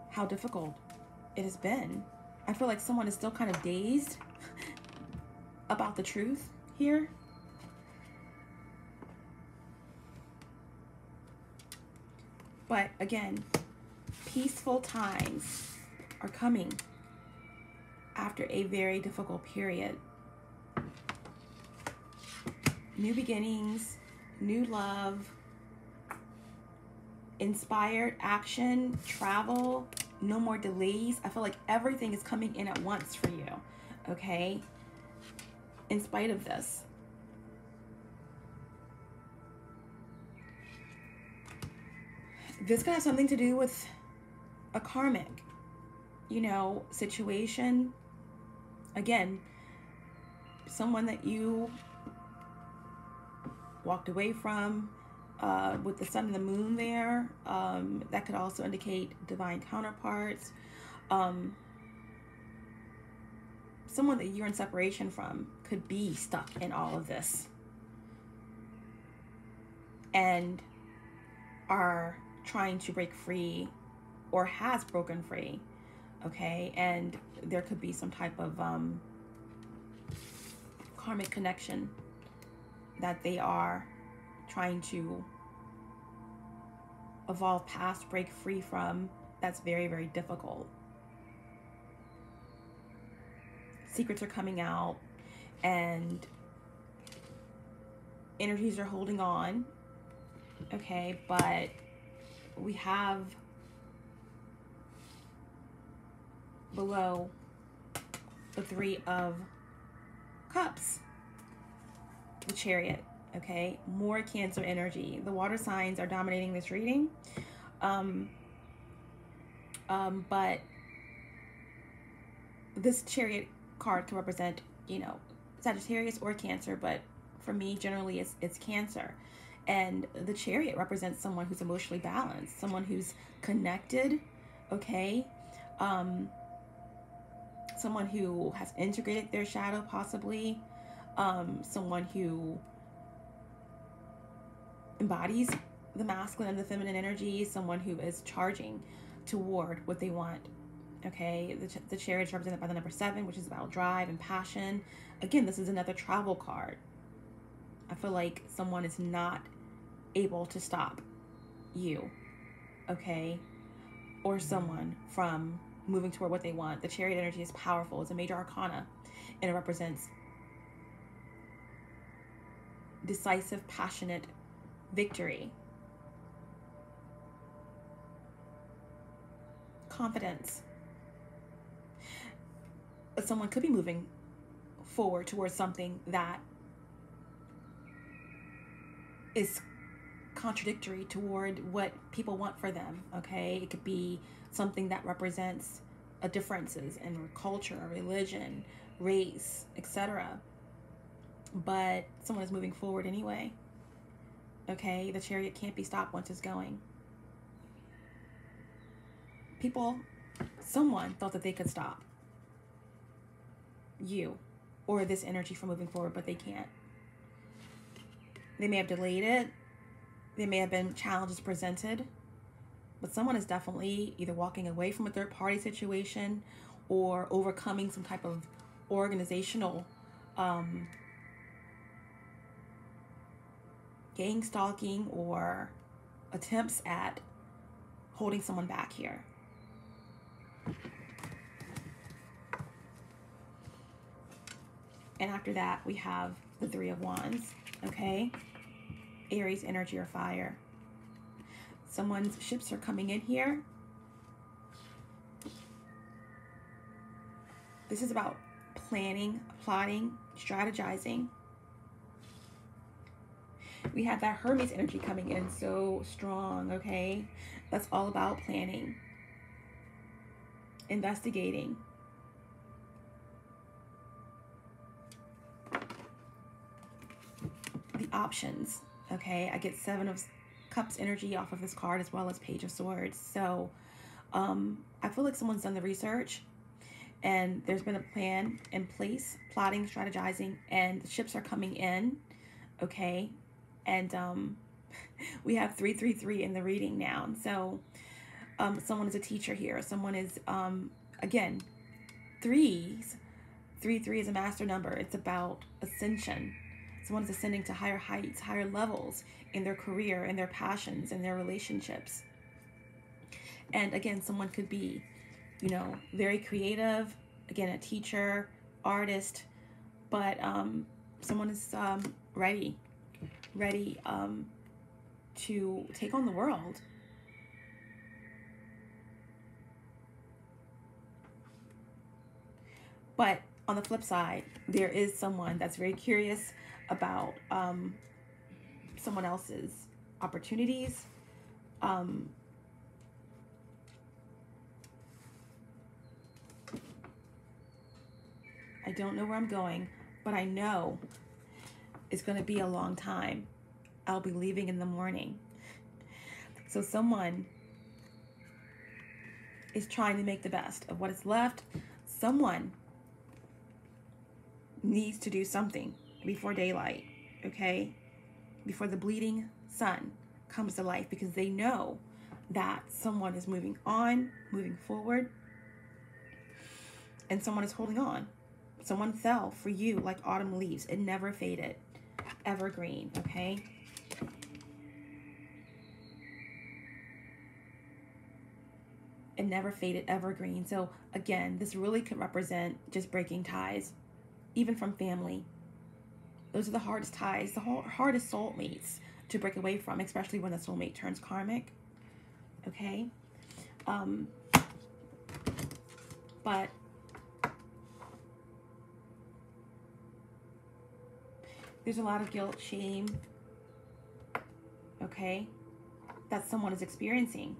how difficult it has been. I feel like someone is still kind of dazed about the truth here. But again, peaceful times are coming after a very difficult period. New beginnings, new love, inspired action, travel, no more delays. I feel like everything is coming in at once for you, okay? In spite of this. This could have something to do with a karmic, you know, situation. Again, someone that you walked away from, with the sun and the moon there. That could also indicate divine counterparts. Someone that you're in separation from could be stuck in all of this and are trying to break free or has broken free, okay? And there could be some type of karmic connection that they are trying to evolve past, break free from. That's very, very difficult. Secrets are coming out and energies are holding on, okay? But we have below the Three of Cups, the Chariot, okay? More Cancer energy. The water signs are dominating this reading. But this Chariot card can represent, you know, Sagittarius or Cancer, but for me, generally, it's Cancer. And the Chariot represents someone who's emotionally balanced, someone who's connected, okay? Someone who has integrated their shadow, possibly. Someone who embodies the masculine and the feminine energy, someone who is charging toward what they want, okay? The Chariot is represented by the number 7, which is about drive and passion. Again, this is another travel card. I feel like someone is not able to stop you, okay? Or someone from moving toward what they want. The Chariot energy is powerful. It's a major arcana, and it represents decisive, passionate victory, confidence. But someone could be moving forward towards something that is contradictory toward what people want for them. Okay, it could be something that represents a differences in culture, religion, race, etc. But someone is moving forward anyway. Okay, the Chariot can't be stopped once it's going. Someone thought that they could stop you or this energy from moving forward, but they can't. They may have delayed it. There may have been challenges presented, but someone is definitely either walking away from a third-party situation or overcoming some type of organizational gang stalking or attempts at holding someone back here. And after that, we have the Three of Wands, okay? Aries energy or fire. Someone's ships are coming in here. This is about planning, plotting, strategizing. We have that Hermes energy coming in so strong, okay? That's all about planning, investigating. The options, okay? I get Seven of Cups energy off of this card as well as Page of Swords. So I feel like someone's done the research and there's been a plan in place, plotting, strategizing, and the ships are coming in, okay? And we have 333 in the reading now. So someone is a teacher here. Someone is, again, 3 is a master number. It's about ascension. Someone is ascending to higher heights, higher levels in their career, in their passions, in their relationships. And again, someone could be, you know, very creative. Again, a teacher, artist, but someone is ready to take on the world. But on the flip side, there is someone that's very curious about someone else's opportunities. I don't know where I'm going, but I know it's going to be a long time. I'll be leaving in the morning. So someone is trying to make the best of what is left. Someone needs to do something before daylight, okay? Before the bleeding sun comes to life, because they know that someone is moving on, moving forward, and someone is holding on. Someone fell for you like autumn leaves. It never faded. Evergreen, okay? It never faded, evergreen. So again, this really could represent just breaking ties, even from family. Those are the hardest ties, the hardest soulmates to break away from, especially when the soulmate turns karmic, okay? But there's a lot of guilt, shame, okay, that someone is experiencing.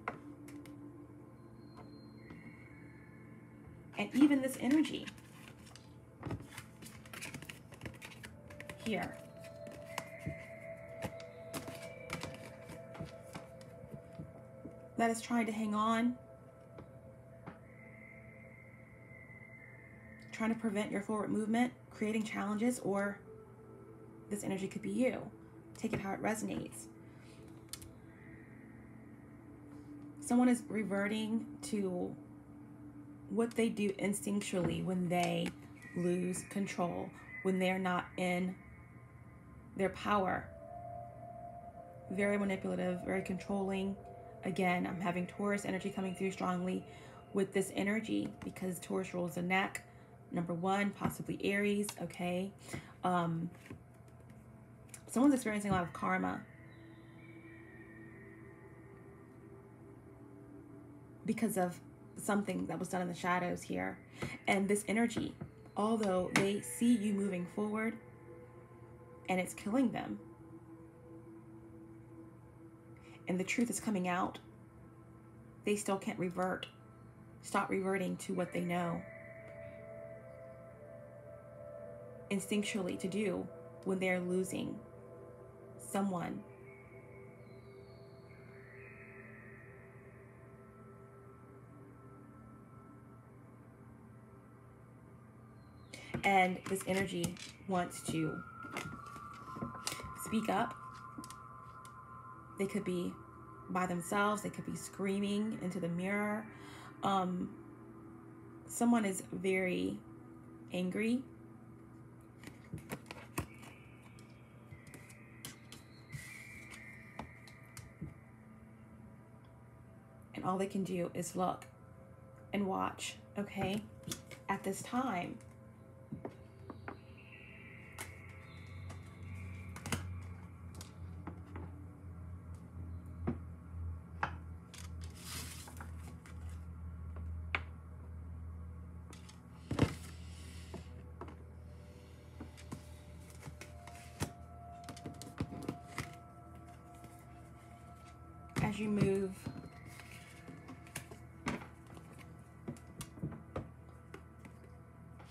And even this energy here. That is trying to hang on, trying to prevent your forward movement, creating challenges, or this energy could be you. Take it how it resonates. Someone is reverting to what they do instinctually when they lose control, when they're not in their power. Very manipulative, very controlling. Again, I'm having Taurus energy coming through strongly. with this energy, because Taurus rules the neck. Number one, possibly Aries, okay? Someone's experiencing a lot of karma because of something that was done in the shadows here. And this energy, although they see you moving forward and it's killing them, and the truth is coming out, they still can't stop reverting to what they know instinctually to do when they're losing someone. And this energy wants to speak up. They could be by themselves. They could be screaming into the mirror. Someone is very angry. And all they can do is look and watch, okay, at this time. As you move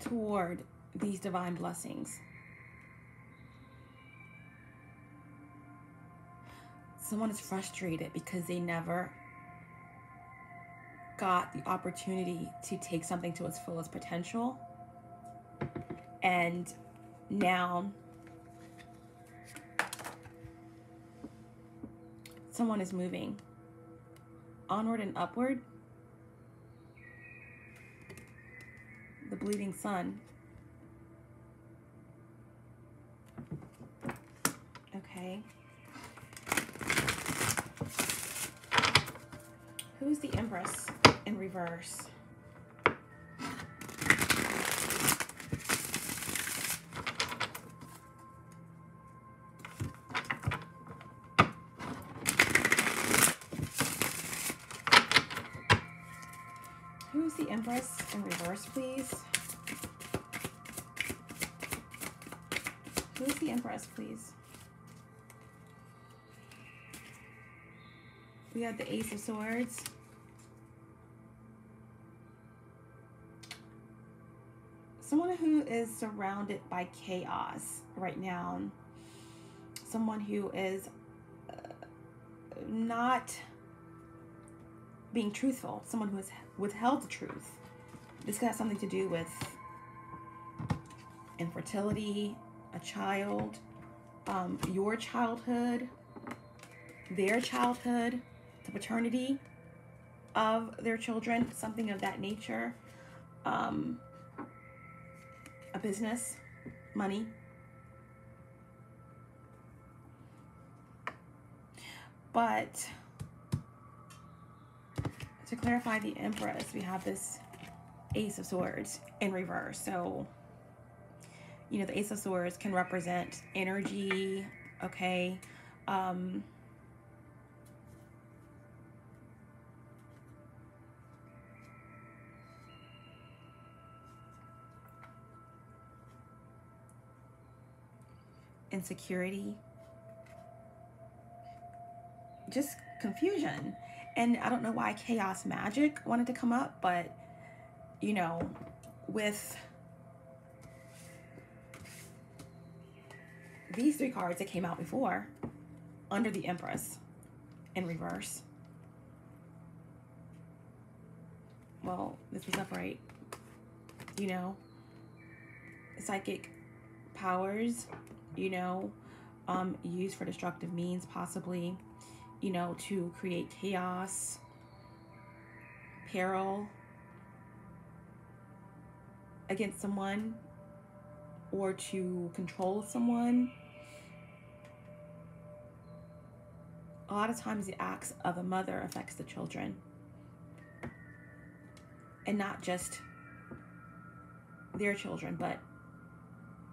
toward these divine blessings, someone is frustrated because they never got the opportunity to take something to its fullest potential, and now someone is moving onward and upward. The bleeding sun. Okay. Who's the Empress in reverse? Who's the Empress in reverse, please? Who's the Empress, please? We have the Ace of Swords. Someone who is surrounded by chaos right now. Someone who is not being truthful. Someone who has withheld the truth. This could have something to do with infertility, a child, your childhood, their childhood, the paternity of their children, something of that nature. A business, money. But to clarify the Empress, we have this Ace of Swords in reverse. So, you know, the Ace of Swords can represent energy, okay? Insecurity, just confusion. And I don't know why chaos magic wanted to come up, but you know, with these three cards that came out before under the Empress in reverse, well, this was upright, you know, psychic powers, you know, used for destructive means, possibly, you know, to create chaos, peril against someone, or to control someone. A lot of times the acts of a mother affects the children. And not just their children, but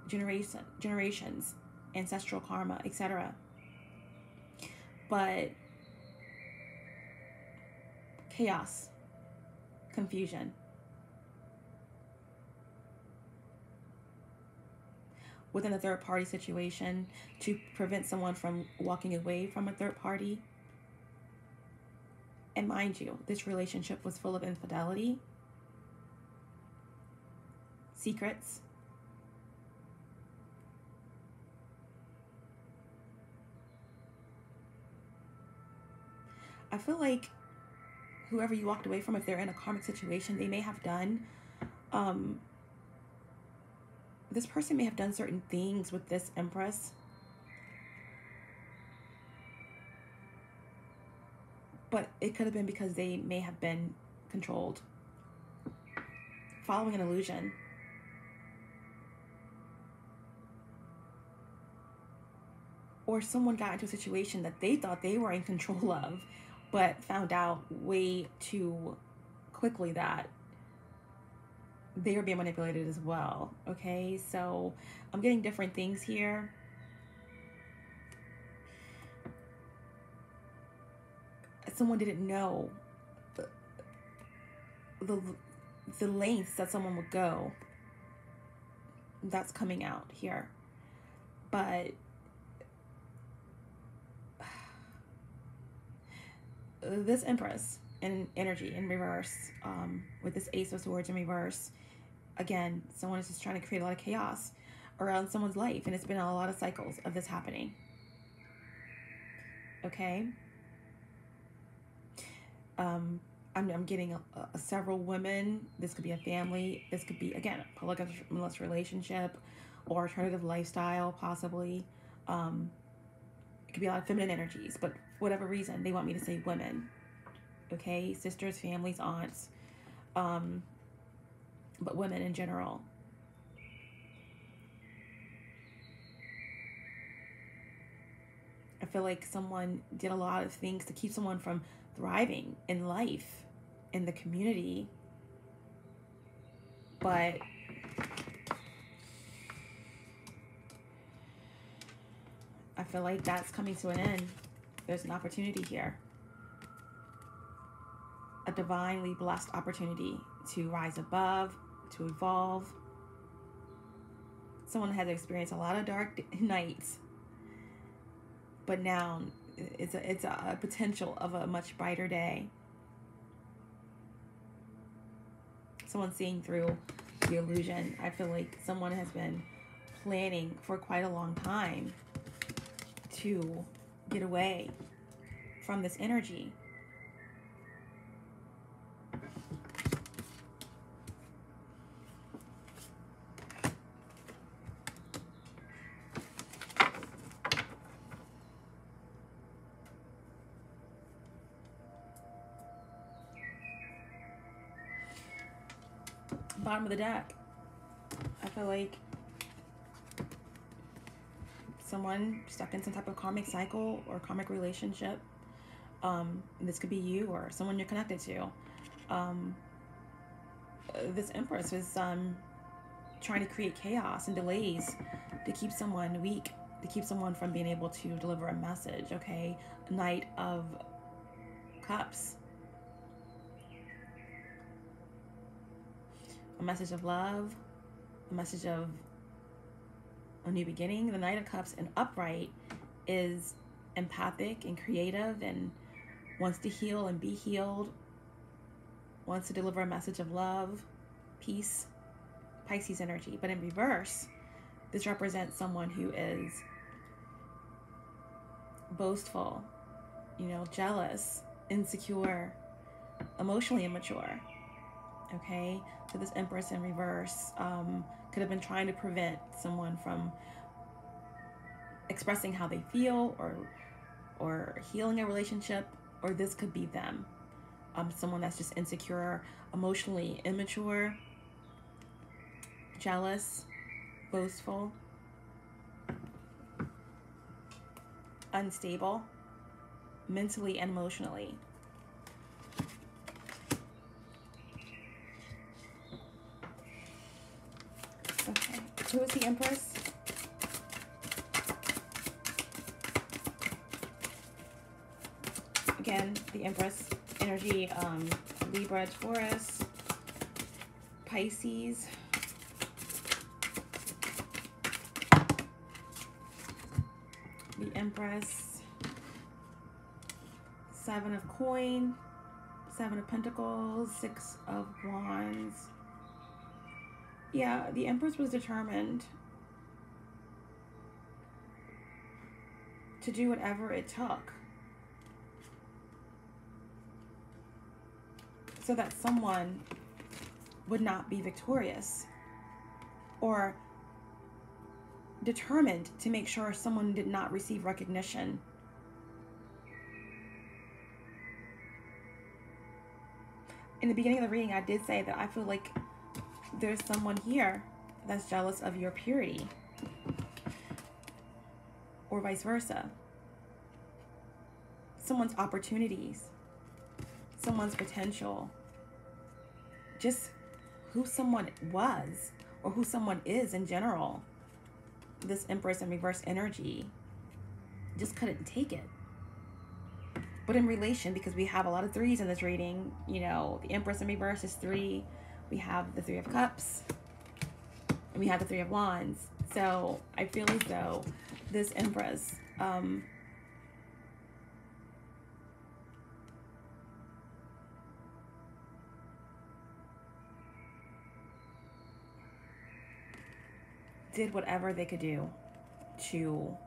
generations, ancestral karma, etc. But chaos, confusion. Within a third party situation, to prevent someone from walking away from a third party. And mind you, this relationship was full of infidelity, secrets, I feel like whoever you walked away from, if they're in a karmic situation, they may have done, this person may have done certain things with this Empress. But it could have been because they may have been controlled, following an illusion. Or someone got into a situation that they thought they were in control of, but found out way too quickly that they were being manipulated as well. Okay, so I'm getting different things here. Someone didn't know the lengths that someone would go. That's coming out here. But this Empress in energy in reverse, with this Ace of Swords in reverse, again, someone is just trying to create a lot of chaos around someone's life, and it's been a lot of cycles of this happening. Okay. I'm getting several women. This could be a family. This could be, again, a polygamous relationship or alternative lifestyle, possibly. It could be a lot of feminine energies, but for whatever reason, they want me to say women. Okay? Sisters, families, aunts, but women in general. I feel like someone did a lot of things to keep someone from thriving in life, in the community, but I feel like that's coming to an end. There's an opportunity here, a divinely blessed opportunity to rise above, to evolve. Someone has experienced a lot of dark nights, but now it's a potential of a much brighter day. Someone seeing through the illusion. I feel like someone has been planning for quite a long time to get away from this energy. Bottom of the deck. I feel like someone stuck in some type of karmic cycle or karmic relationship. This could be you or someone you're connected to. This Empress is trying to create chaos and delays to keep someone weak, to keep someone from being able to deliver a message. Okay, Knight of Cups. A message of love, a message of a new beginning. The Knight of Cups in upright is empathic and creative and wants to heal and be healed, wants to deliver a message of love, peace, Pisces energy. But in reverse, this represents someone who is boastful, jealous, insecure, emotionally immature. Okay, so this Empress in reverse could have been trying to prevent someone from expressing how they feel or healing a relationship, or this could be them. Someone that's just insecure, emotionally immature, jealous, boastful, unstable, mentally and emotionally. Who is the Empress? Again, the Empress energy, Libra, Taurus, Pisces. The Empress, Seven of Coin, Seven of Pentacles, Six of Wands. Yeah, the Empress was determined to do whatever it took so that someone would not be victorious, or determined to make sure someone did not receive recognition. In the beginning of the reading, I did say that I feel like there's someone here that's jealous of your purity, or vice versa. Someone's opportunities, someone's potential, just who someone was or who someone is in general. This Empress in reverse energy just couldn't take it. But in relation, because we have a lot of threes in this reading, you know, the Empress in reverse is 3. We have the Three of Cups, and we have the Three of Wands. So I feel as though this Empress, did whatever they could do to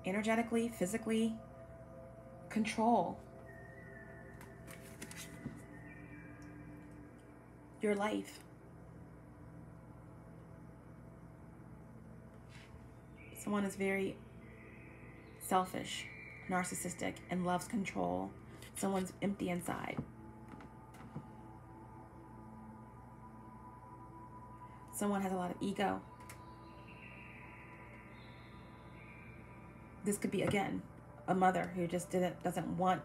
energetically, physically control your life. Someone is very selfish, narcissistic, and loves control. Someone's empty inside. Someone has a lot of ego. This could be, again, a mother who just doesn't want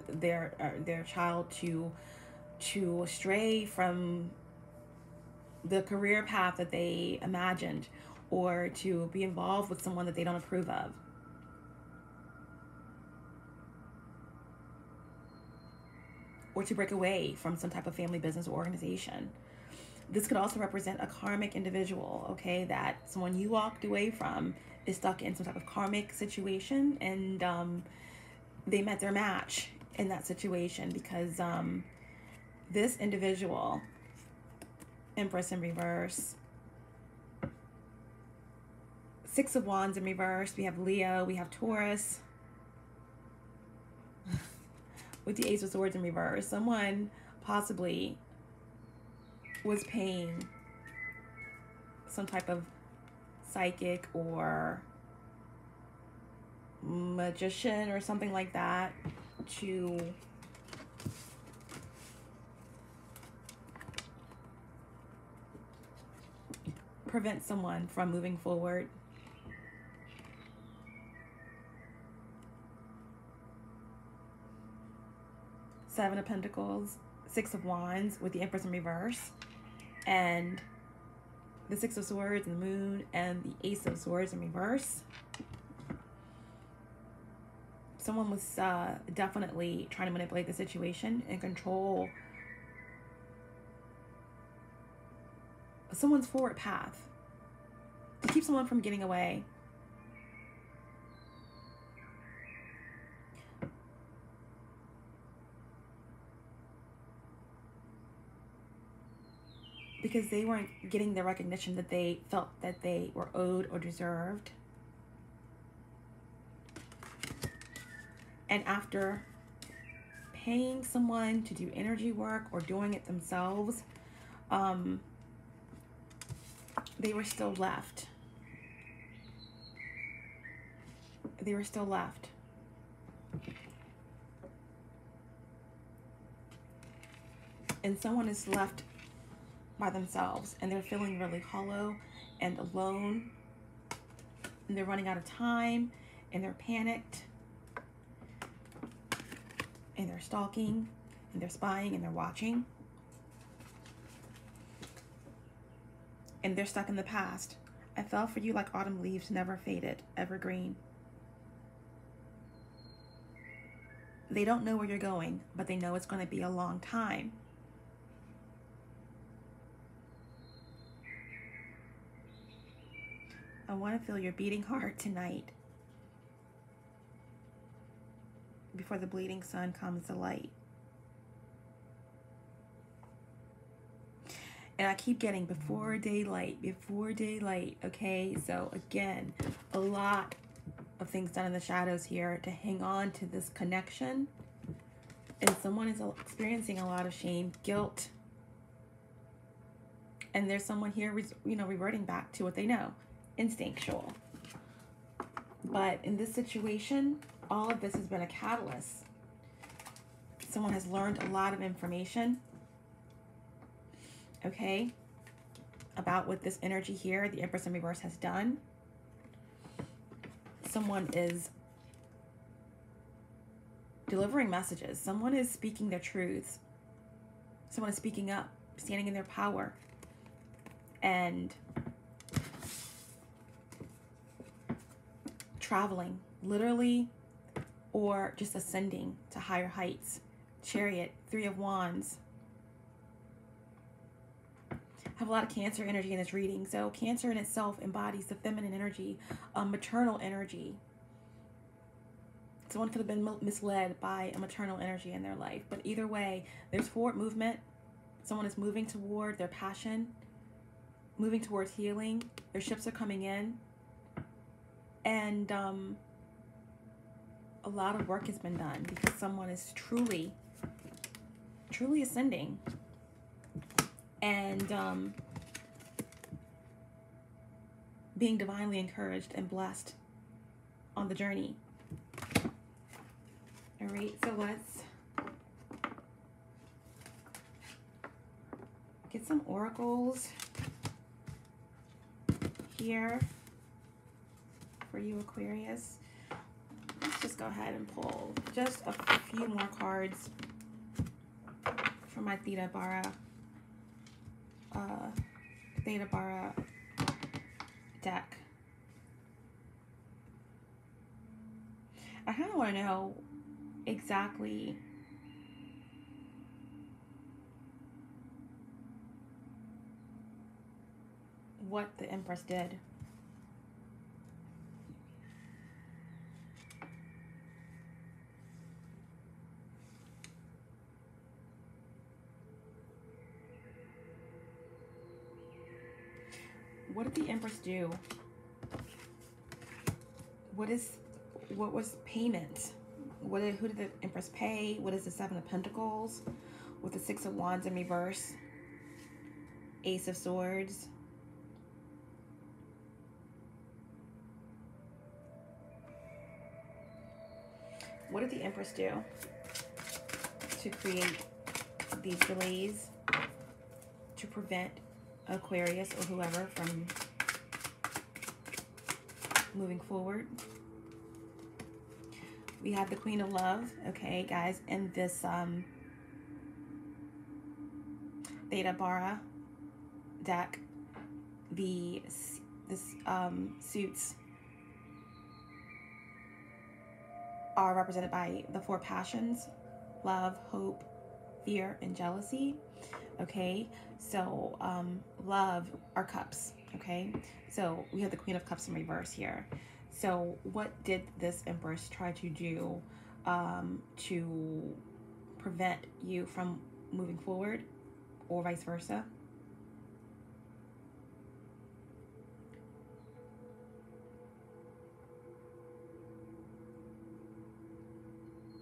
their child to stray from the career path that they imagined, or to be involved with someone that they don't approve of. Or to break away from some type of family business or organization. This could also represent a karmic individual, okay, that someone you walked away from is stuck in some type of karmic situation, and they met their match in that situation, because this individual, Empress in reverse, Six of Wands in reverse, we have Leo, we have Taurus, with the Ace of Swords in reverse. Someone possibly was paying some type of psychic or magician or something like that to prevent someone from moving forward. Seven of Pentacles, Six of Wands with the Empress in reverse, and the Six of Swords and the Moon, and the Ace of Swords in reverse. Someone was definitely trying to manipulate the situation and control someone's forward path to keep someone from getting away. Because they weren't getting the recognition that they felt that they were owed or deserved. And after paying someone to do energy work or doing it themselves, they were still left. They were still left. And someone is left by themselves, and they're feeling really hollow and alone, and they're running out of time, and they're panicked, and they're stalking, and they're spying and they're watching. And they're stuck in the past. I fell for you like autumn leaves, never faded, evergreen. They don't know where you're going, but they know it's going to be a long time. I want to feel your beating heart tonight before the bleeding sun comes to light. And I keep getting before daylight, okay? So again, a lot of things done in the shadows here to hang on to this connection. And someone is experiencing a lot of shame, guilt. And there's someone here, reverting back to what they know, instinctual. But in this situation, all of this has been a catalyst. Someone has learned a lot of information, okay, about what this energy here, the Empress in reverse, has done. Someone is delivering messages. Someone is speaking their truths. Someone is speaking up, standing in their power, and traveling, literally, or just ascending to higher heights. Chariot, Three of Wands. Have a lot of Cancer energy in this reading. So Cancer in itself embodies the feminine energy, maternal energy. Someone could have been misled by a maternal energy in their life. But either way, there's forward movement. Someone is moving toward their passion, moving towards healing. Their ships are coming in. And a lot of work has been done because someone is truly ascending. And being divinely encouraged and blessed on the journey. All right, so let's get some oracles here for you, Aquarius. Let's just go ahead and pull just a few more cards for my Theta Bara deck. I kind of want to know exactly what the Empress did. What did the Empress do? What was payment? Who did the Empress pay? What is the Seven of Pentacles with the Six of Wands in reverse? Ace of Swords. What did the Empress do to create these delays, to prevent Aquarius or whoever from moving forward? We have the Queen of Love, okay, guys, in this Theta Bara deck. Suits are represented by the four passions: love, hope, fear, and jealousy. Okay, so love are cups. Okay, so we have the Queen of Cups in reverse here. So what did this Empress try to do to prevent you from moving forward, or vice versa?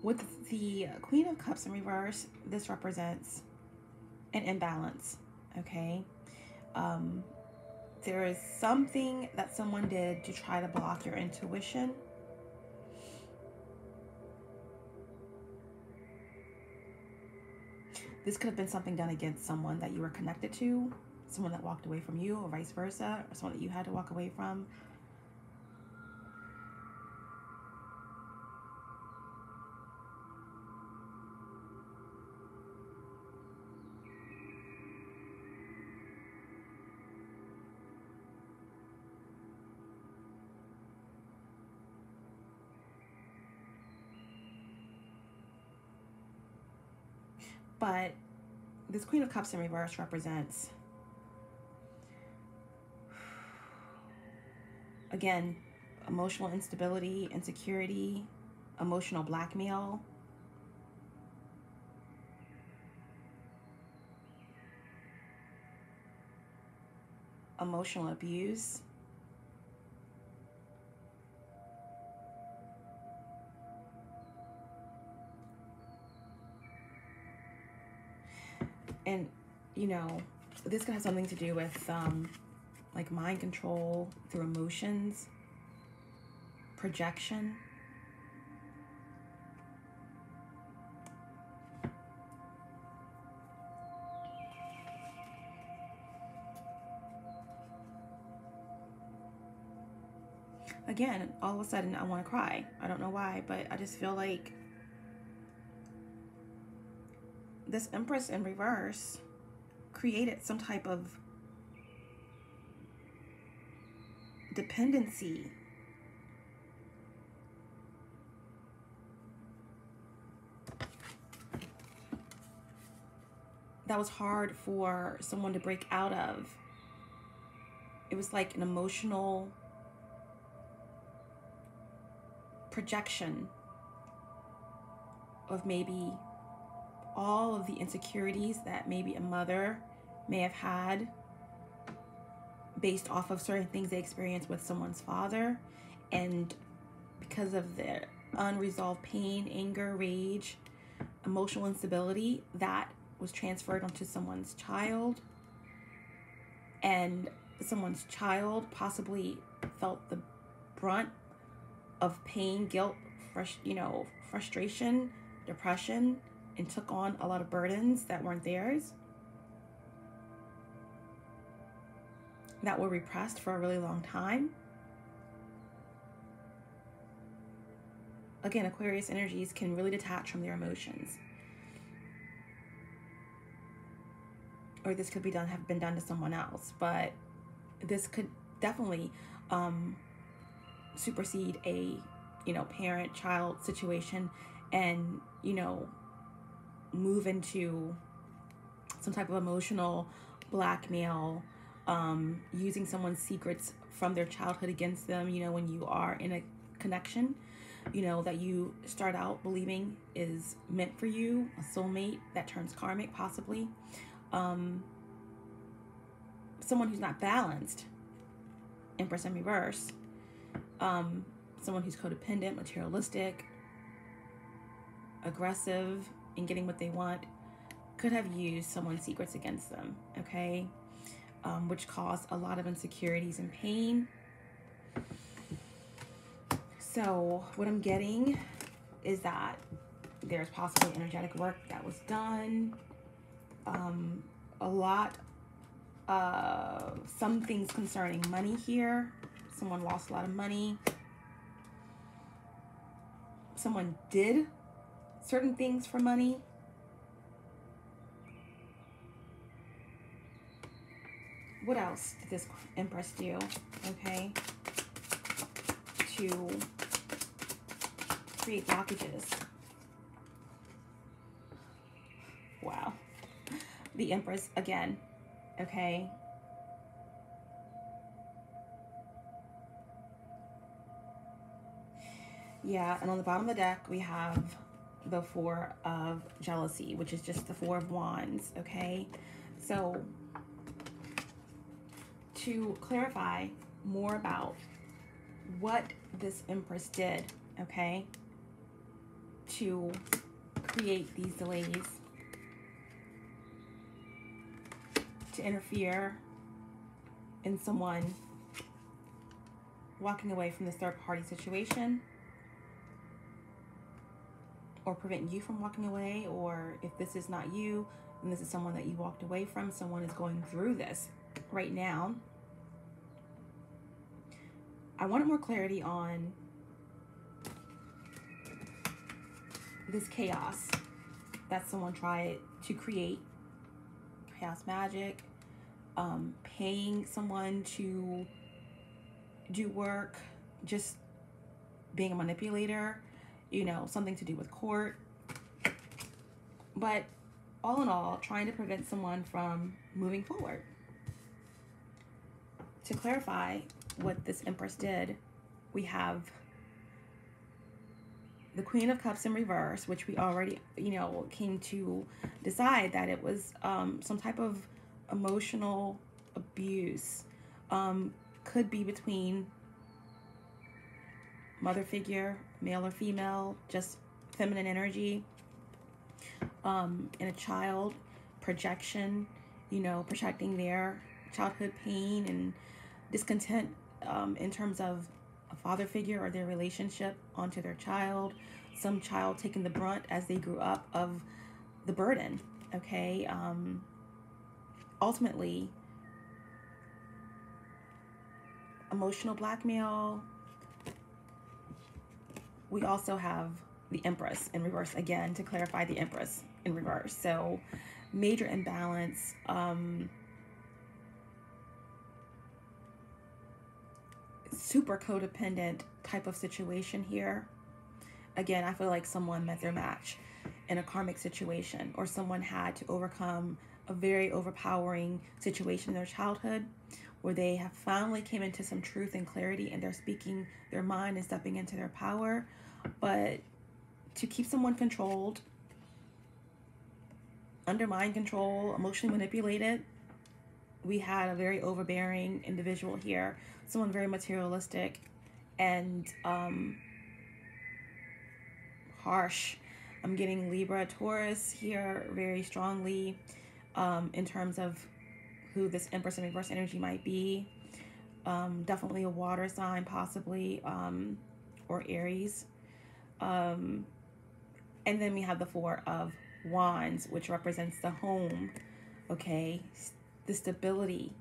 With the Queen of Cups in reverse, this represents an imbalance, okay? There is something that someone did to try to block your intuition. This could have been something done against someone that you were connected to, someone that walked away from you, or vice versa, or someone that you had to walk away from. But this Queen of Cups in reverse represents, again, emotional instability, insecurity, emotional blackmail, emotional abuse, and you know, this could have something to do with like mind control through emotions, projection. Again, all of a sudden I want to cry. I don't know why, but I just feel like this Empress in reverse created some type of dependency. That was hard for someone to break out of. It was like an emotional projection of maybe all of the insecurities that maybe a mother may have had based off of certain things they experienced with someone's father, and because of their unresolved pain, anger, rage, emotional instability, that was transferred onto someone's child, and someone's child possibly felt the brunt of pain, guilt, frustration, depression, and took on a lot of burdens that weren't theirs, that were repressed for a really long time. Again, Aquarius energies can really detach from their emotions. Or this could have been done to someone else, but this could definitely supersede a parent-child situation, and move into some type of emotional blackmail, using someone's secrets from their childhood against them, when you are in a connection, that you start out believing is meant for you, a soulmate that turns karmic possibly. Someone who's not balanced, Empress in reverse, someone who's codependent, materialistic, aggressive in getting what they want, could have used someone's secrets against them, okay? Which caused a lot of insecurities and pain. So what I'm getting is that there's possibly energetic work that was done. A lot of some things concerning money here. Someone lost a lot of money. Someone did certain things for money. What else did this Empress do? Okay. To create blockages. Wow. The Empress again. Okay. Yeah, and on the bottom of the deck we have the Four of Jealousy, which is just the Four of Wands, okay? So to clarify more about what this Empress did, okay, to create these delays, to interfere in someone walking away from this third-party situation, or prevent you from walking away, or if this is not you, and this is someone that you walked away from, someone is going through this right now. I wanted more clarity on this chaos that someone tried to create. Chaos magic, paying someone to do work, just being a manipulator, something to do with court. But all in all, trying to prevent someone from moving forward. To clarify what this Empress did, we have the Queen of Cups in reverse, which we already, came to decide that it was some type of emotional abuse. Could be between mother figure, male or female, just feminine energy, and a child, projection, projecting their childhood pain and discontent in terms of a father figure or their relationship onto their child. Some child taking the brunt as they grew up of the burden, okay? Ultimately, emotional blackmail. We also have the Empress in reverse, again, to clarify, the Empress in reverse. So major imbalance, super codependent type of situation here. Again, I feel like someone met their match in a karmic situation, or someone had to overcome a very overpowering situation in their childhood where they have finally came into some truth and clarity, and they're speaking their mind and stepping into their power. But to keep someone controlled, under mind control, emotionally manipulated, we had a very overbearing individual here, someone very materialistic and harsh. I'm getting Libra, Taurus here very strongly in terms of who this Empress in reverse energy might be. Definitely a water sign, possibly, or Aries. And then we have the Four of Wands, which represents the home, okay? The stability,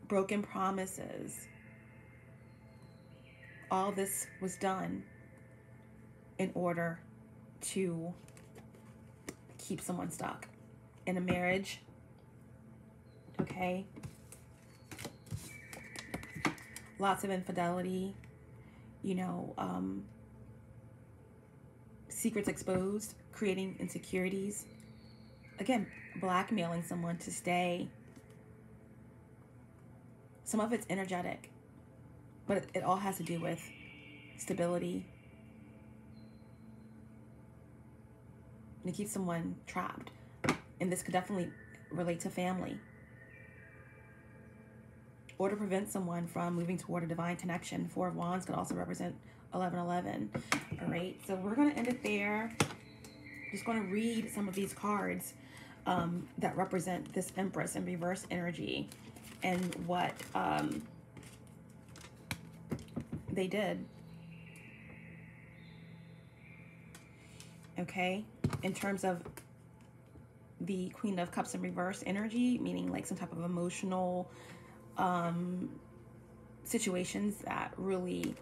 broken promises. All this was done in order to keep someone stuck in a marriage, okay? Lots of infidelity, secrets exposed, creating insecurities. Again, blackmailing someone to stay. Some of it's energetic, but it all has to do with stability. And to keep someone trapped. And this could definitely relate to family. Or to prevent someone from moving toward a divine connection. Four of Wands could also represent 1111. All right, so we're going to end it there. Just going to read some of these cards that represent this Empress in reverse energy and what they did. Okay, in terms of the Queen of Cups in reverse energy, meaning like some type of emotional situations that really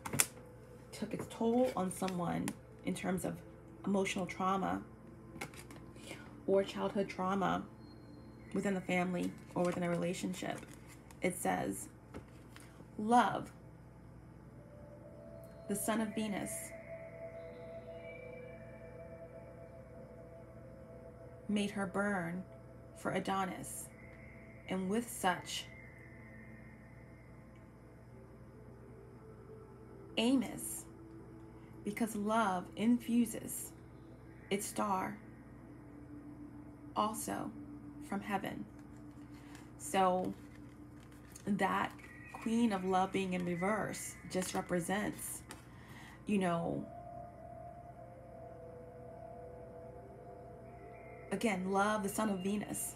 took its toll on someone in terms of emotional trauma or childhood trauma within the family or within a relationship. It says, love, the son of Venus, made her burn for Adonis, and with such Amos, because love infuses its star also from heaven. So that Queen of Love being in reverse just represents, again, love, the son of Venus.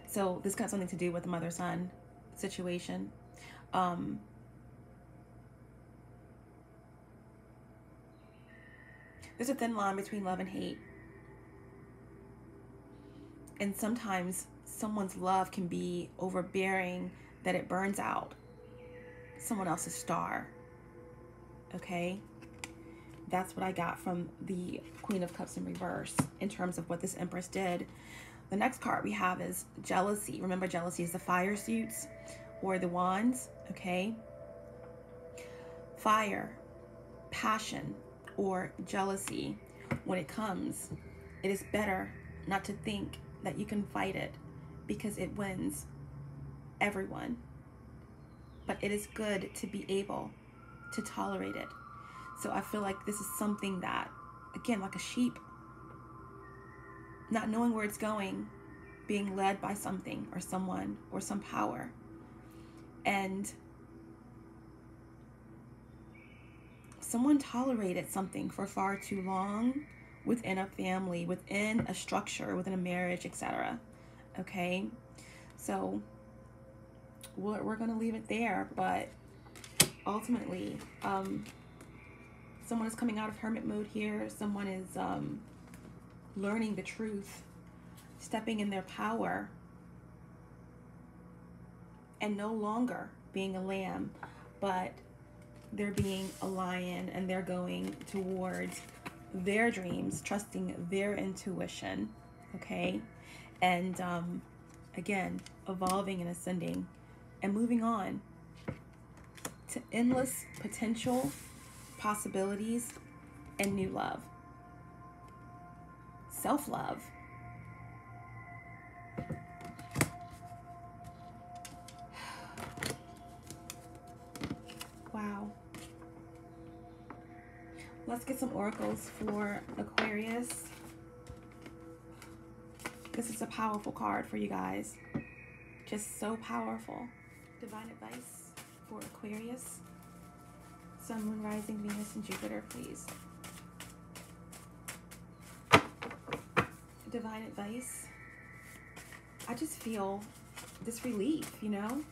So this got something to do with the mother-son situation. There's a thin line between love and hate. And sometimes someone's love can be overbearing that it burns out someone else's star. Okay? That's what I got from the Queen of Cups in reverse in terms of what this Empress did. The next card we have is jealousy. Remember, jealousy is the fire suits or the wands, okay? Fire, passion, or jealousy. When it comes, it is better not to think that you can fight it, because it wins everyone. But it is good to be able to tolerate it. So I feel like this is something that, again, like a sheep, not knowing where it's going, being led by something or someone or some power. And someone tolerated something for far too long within a family, within a structure, within a marriage, etc. Okay? So we're going to leave it there, but ultimately, someone is coming out of hermit mode here. Someone is learning the truth, stepping in their power, and no longer being a lamb, but they're being a lion, and they're going towards their dreams, trusting their intuition, okay? And again, evolving and ascending and moving on to endless potential, possibilities, and new love. Self-love. Wow. Let's get some oracles for Aquarius. This is a powerful card for you guys. Just so powerful. Divine advice for Aquarius. Sun, Moon, Rising, Venus, and Jupiter, please. Divine advice. I just feel this relief, you know,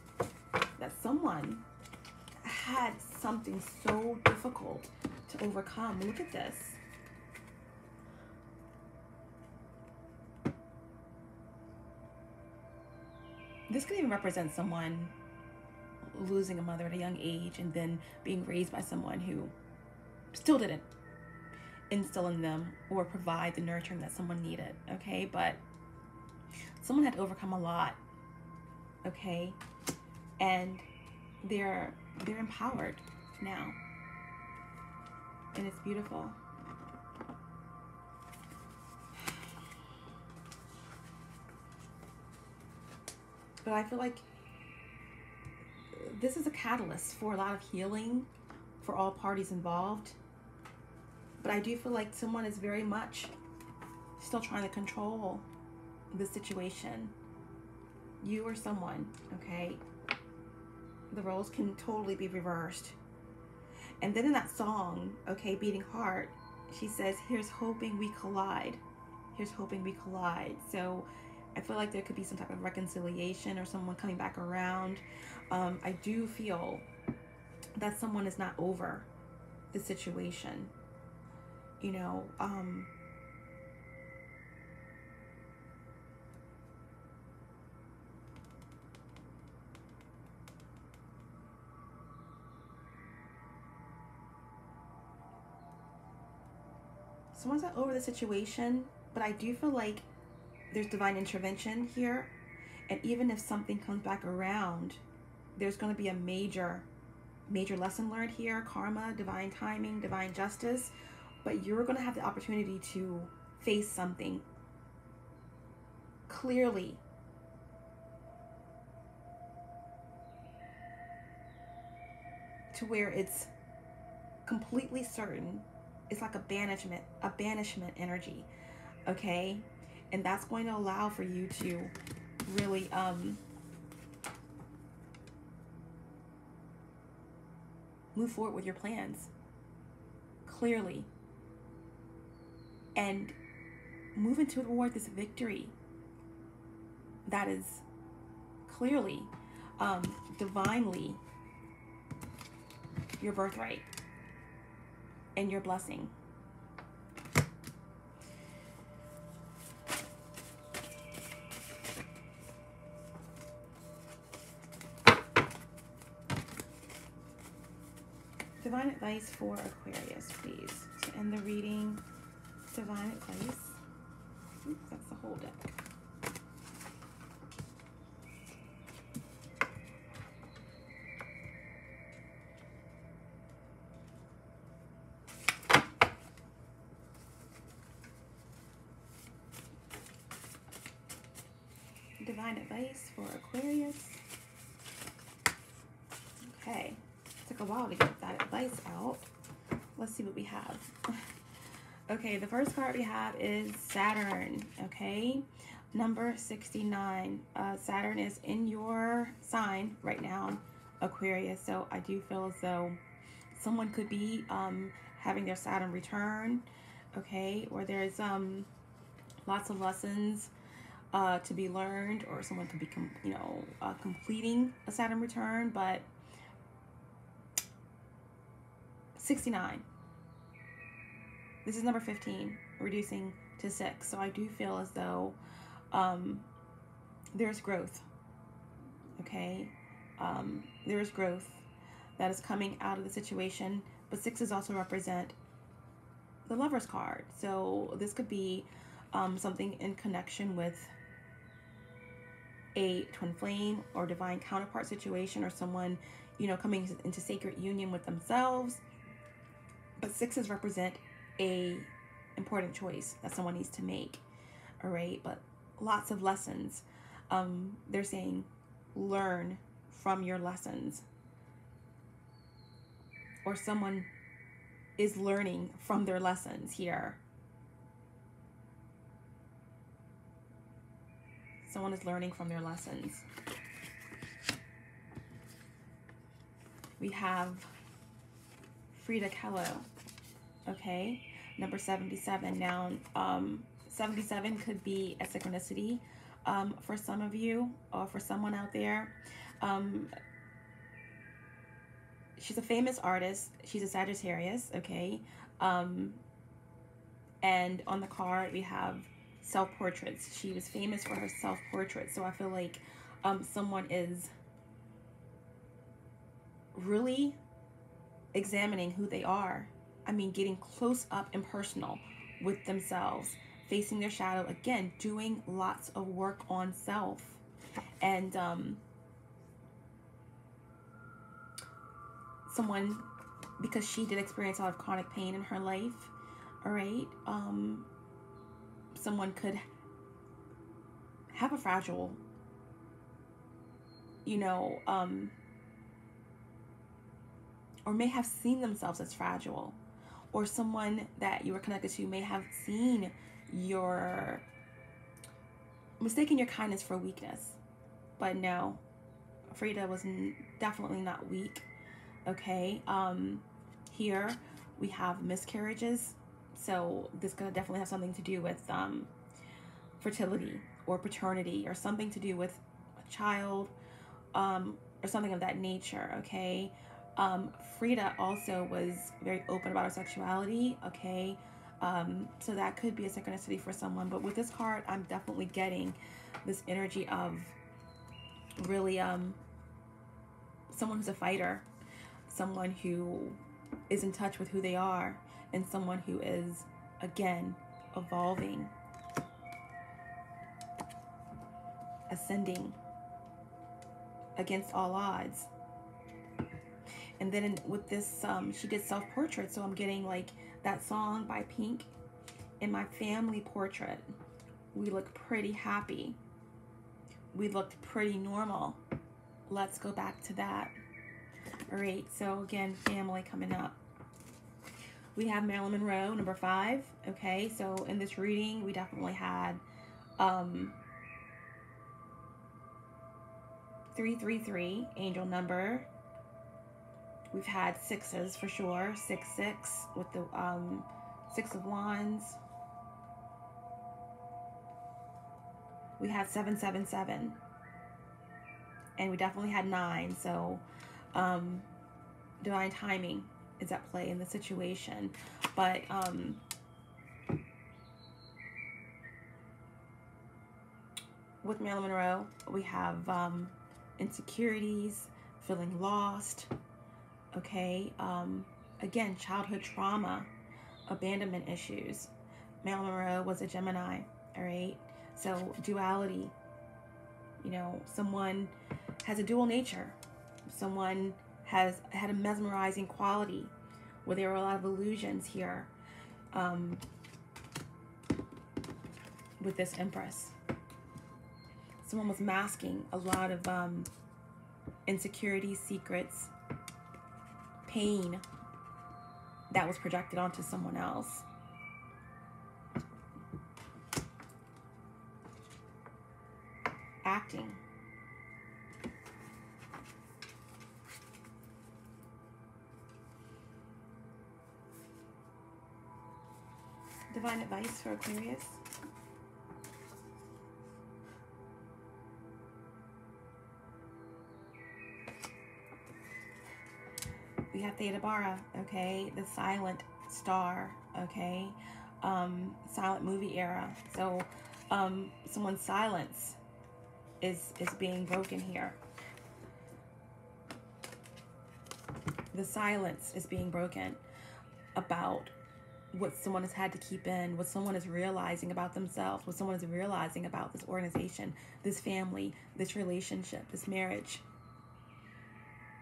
that someone had something so difficult to overcome. Look at this. This could even represent someone losing a mother at a young age and then being raised by someone who still didn't instill in them or provide the nurturing that someone needed, okay? But someone had to overcome a lot, okay? And they're empowered now, and it's beautiful. But I feel like this is a catalyst for a lot of healing for all parties involved. But I do feel like someone is very much still trying to control the situation. You or someone, okay? The roles can totally be reversed. And then in that song, okay, Beating Heart, she says, here's hoping we collide. Here's hoping we collide. So I feel like there could be some type of reconciliation or someone coming back around. I do feel that someone is not over the situation. You know, someone's not over the situation, but I do feel like there's divine intervention here. And even if something comes back around, there's going to be a major lesson learned here. Karma, divine timing, divine justice. But you're going to have the opportunity to face something clearly. To where it's completely certain. It's like a banishment energy. Okay? And that's going to allow for you to really move forward with your plans clearly and move into toward this victory that is clearly divinely your birthright and your blessing. Divine advice for Aquarius, please. To end the reading, divine advice. Oops, that's the whole deck. divine advice for Aquarius. Okay, took a while to get that advice out. Let's see what we have. Okay, the first card we have is Saturn, okay? Number 69. Saturn is in your sign right now, Aquarius. So I do feel as though someone could be having their Saturn return, okay? Or there's lots of lessons to be learned, or someone could be, completing a Saturn return, but 69. This is number 15, reducing to 6. So I do feel as though there's growth, okay? There's growth that is coming out of the situation, but 6s also represent the Lover's card. So this could be something in connection with a twin flame or divine counterpart situation, or someone, coming into sacred union with themselves. But 6s represent a important choice that someone needs to make, all right? But lots of lessons. They're saying learn from your lessons, or someone is learning from their lessons here. Someone is learning from their lessons. We have Frida Kahlo, okay? Number 77. Now, 77 could be a synchronicity for some of you, or for someone out there. She's a famous artist. She's a Sagittarius, okay? And on the card, we have self-portraits. She was famous for her self-portraits. So I feel like someone is really examining who they are. I mean, getting close up and personal with themselves, facing their shadow, again, doing lots of work on self. And someone, because she did experience a lot of chronic pain in her life, all right, someone could have a fragile, or may have seen themselves as fragile, or someone that you were connected to may have seen mistaken your kindness for weakness. But no, Frida was definitely not weak, okay? Here we have miscarriages. So this could definitely have something to do with fertility or paternity, or something to do with a child, or something of that nature, okay? Frida also was very open about her sexuality, okay? So that could be a synchronicity for someone. But with this card, I'm definitely getting this energy of really someone who's a fighter, someone who is in touch with who they are, and someone who is, again, evolving, ascending against all odds. And then with this, she did self-portrait, so I'm getting like that song by Pink, "In My Family Portrait, we look pretty happy. We looked pretty normal. Let's go back to that." All right, so again, family coming up. We have Marilyn Monroe, number 5, okay? So in this reading, we definitely had 333, angel number. We've had 6s for sure, 666 with the 6 of Wands. We had 777, and we definitely had 9. So divine timing is at play in the situation. But with Marilyn Monroe, we have insecurities, feeling lost, okay? Again, childhood trauma, abandonment issues. Marilyn Monroe was a Gemini, all right? So duality, someone has a dual nature. Someone had a mesmerizing quality where there were a lot of illusions here with this Empress. someone was masking a lot of insecurities, secrets, pain that was projected onto someone else. Acting. Divine advice for Aquarius. We have Theta Bara, okay, the silent star, okay, silent movie era. So someone's silence is being broken here. The silence is being broken about what someone has had to keep in, what someone is realizing about themselves, what someone is realizing about this organization, this family, this relationship, this marriage.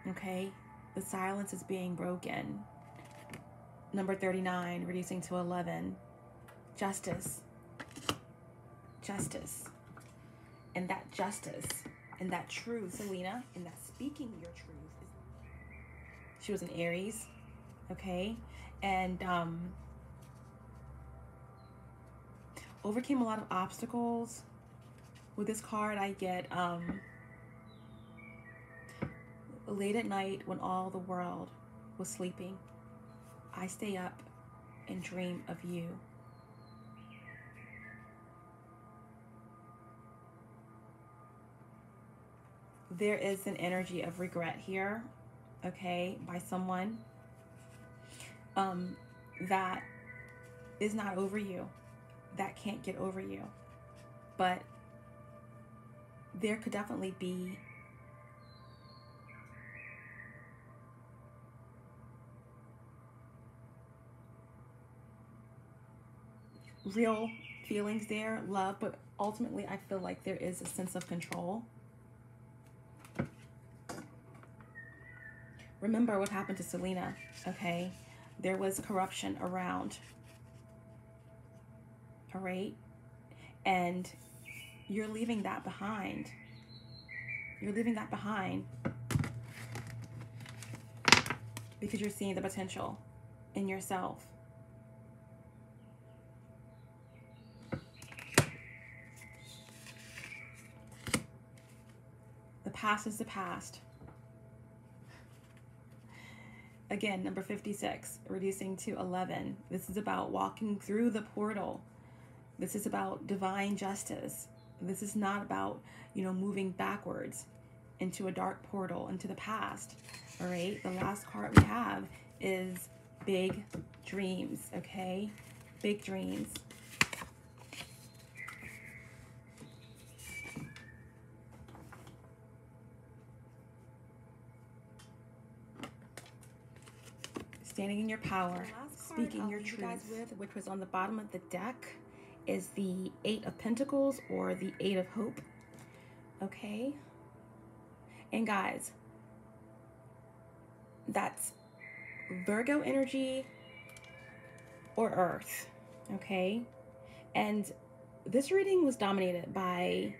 Okay? The silence is being broken. Number 39, reducing to 11. Justice. Justice. And that justice and that truth, Selena, and that speaking your truth. She was an Aries. Okay? And overcame a lot of obstacles. With this card, I get late at night when all the world was sleeping, I stay up and dream of you. There is an energy of regret here, okay, by someone that is not over you, that can't get over you. But there could definitely be real feelings there, love, but ultimately I feel like there is a sense of control. Remember what happened to Selena, okay? There was corruption around, all right? And you're leaving that behind. You're leaving that behind because you're seeing the potential in yourself. The past is the past. Again, number 56, reducing to 11. This is about walking through the portal. This is about divine justice. This is not about, you know, moving backwards into a dark portal, into the past. All right. The last card we have is big dreams. Okay. Big dreams. Standing in your power, speaking your truth, which was on the bottom of the deck, is the 8 of Pentacles or the 8 of Hope. Okay? And guys, that's Virgo energy or Earth. Okay? And this reading was dominated by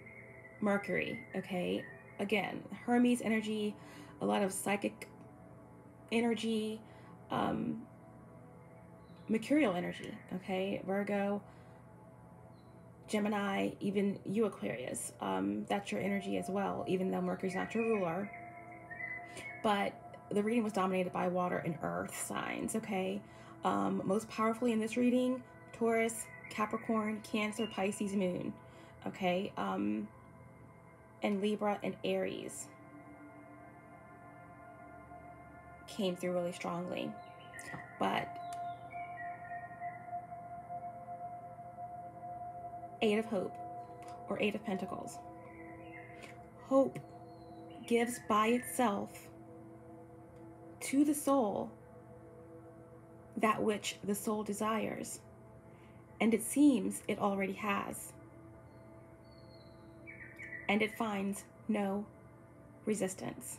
Mercury. Okay? Again, Hermes energy, a lot of psychic energy, mercurial energy, okay? Virgo, Gemini, even you Aquarius, that's your energy as well, even though Mercury's not your ruler. But the reading was dominated by water and earth signs, okay? Most powerfully in this reading, Taurus, Capricorn, Cancer, Pisces, Moon, okay? And Libra and Aries came through really strongly. But 8 of Hope or 8 of Pentacles. Hope gives by itself to the soul that which the soul desires, and it seems it already has, and it finds no resistance.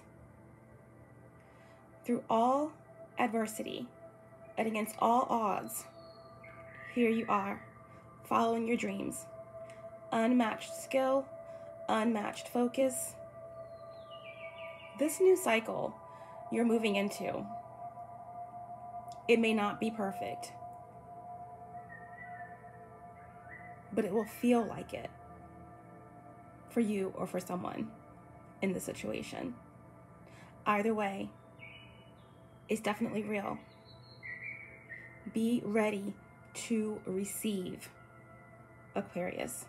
Through all adversity and against all odds, here you are, following your dreams. Unmatched skill, unmatched focus. This new cycle you're moving into, it may not be perfect, but it will feel like it for you or for someone in the situation. Either way, it's definitely real. Be ready to receive, Aquarius.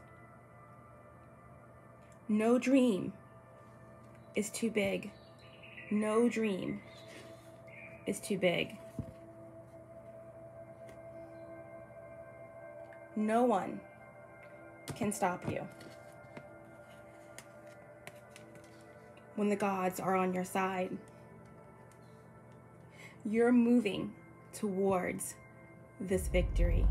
No dream is too big. No dream is too big. No one can stop you. When the gods are on your side, you're moving towards this victory.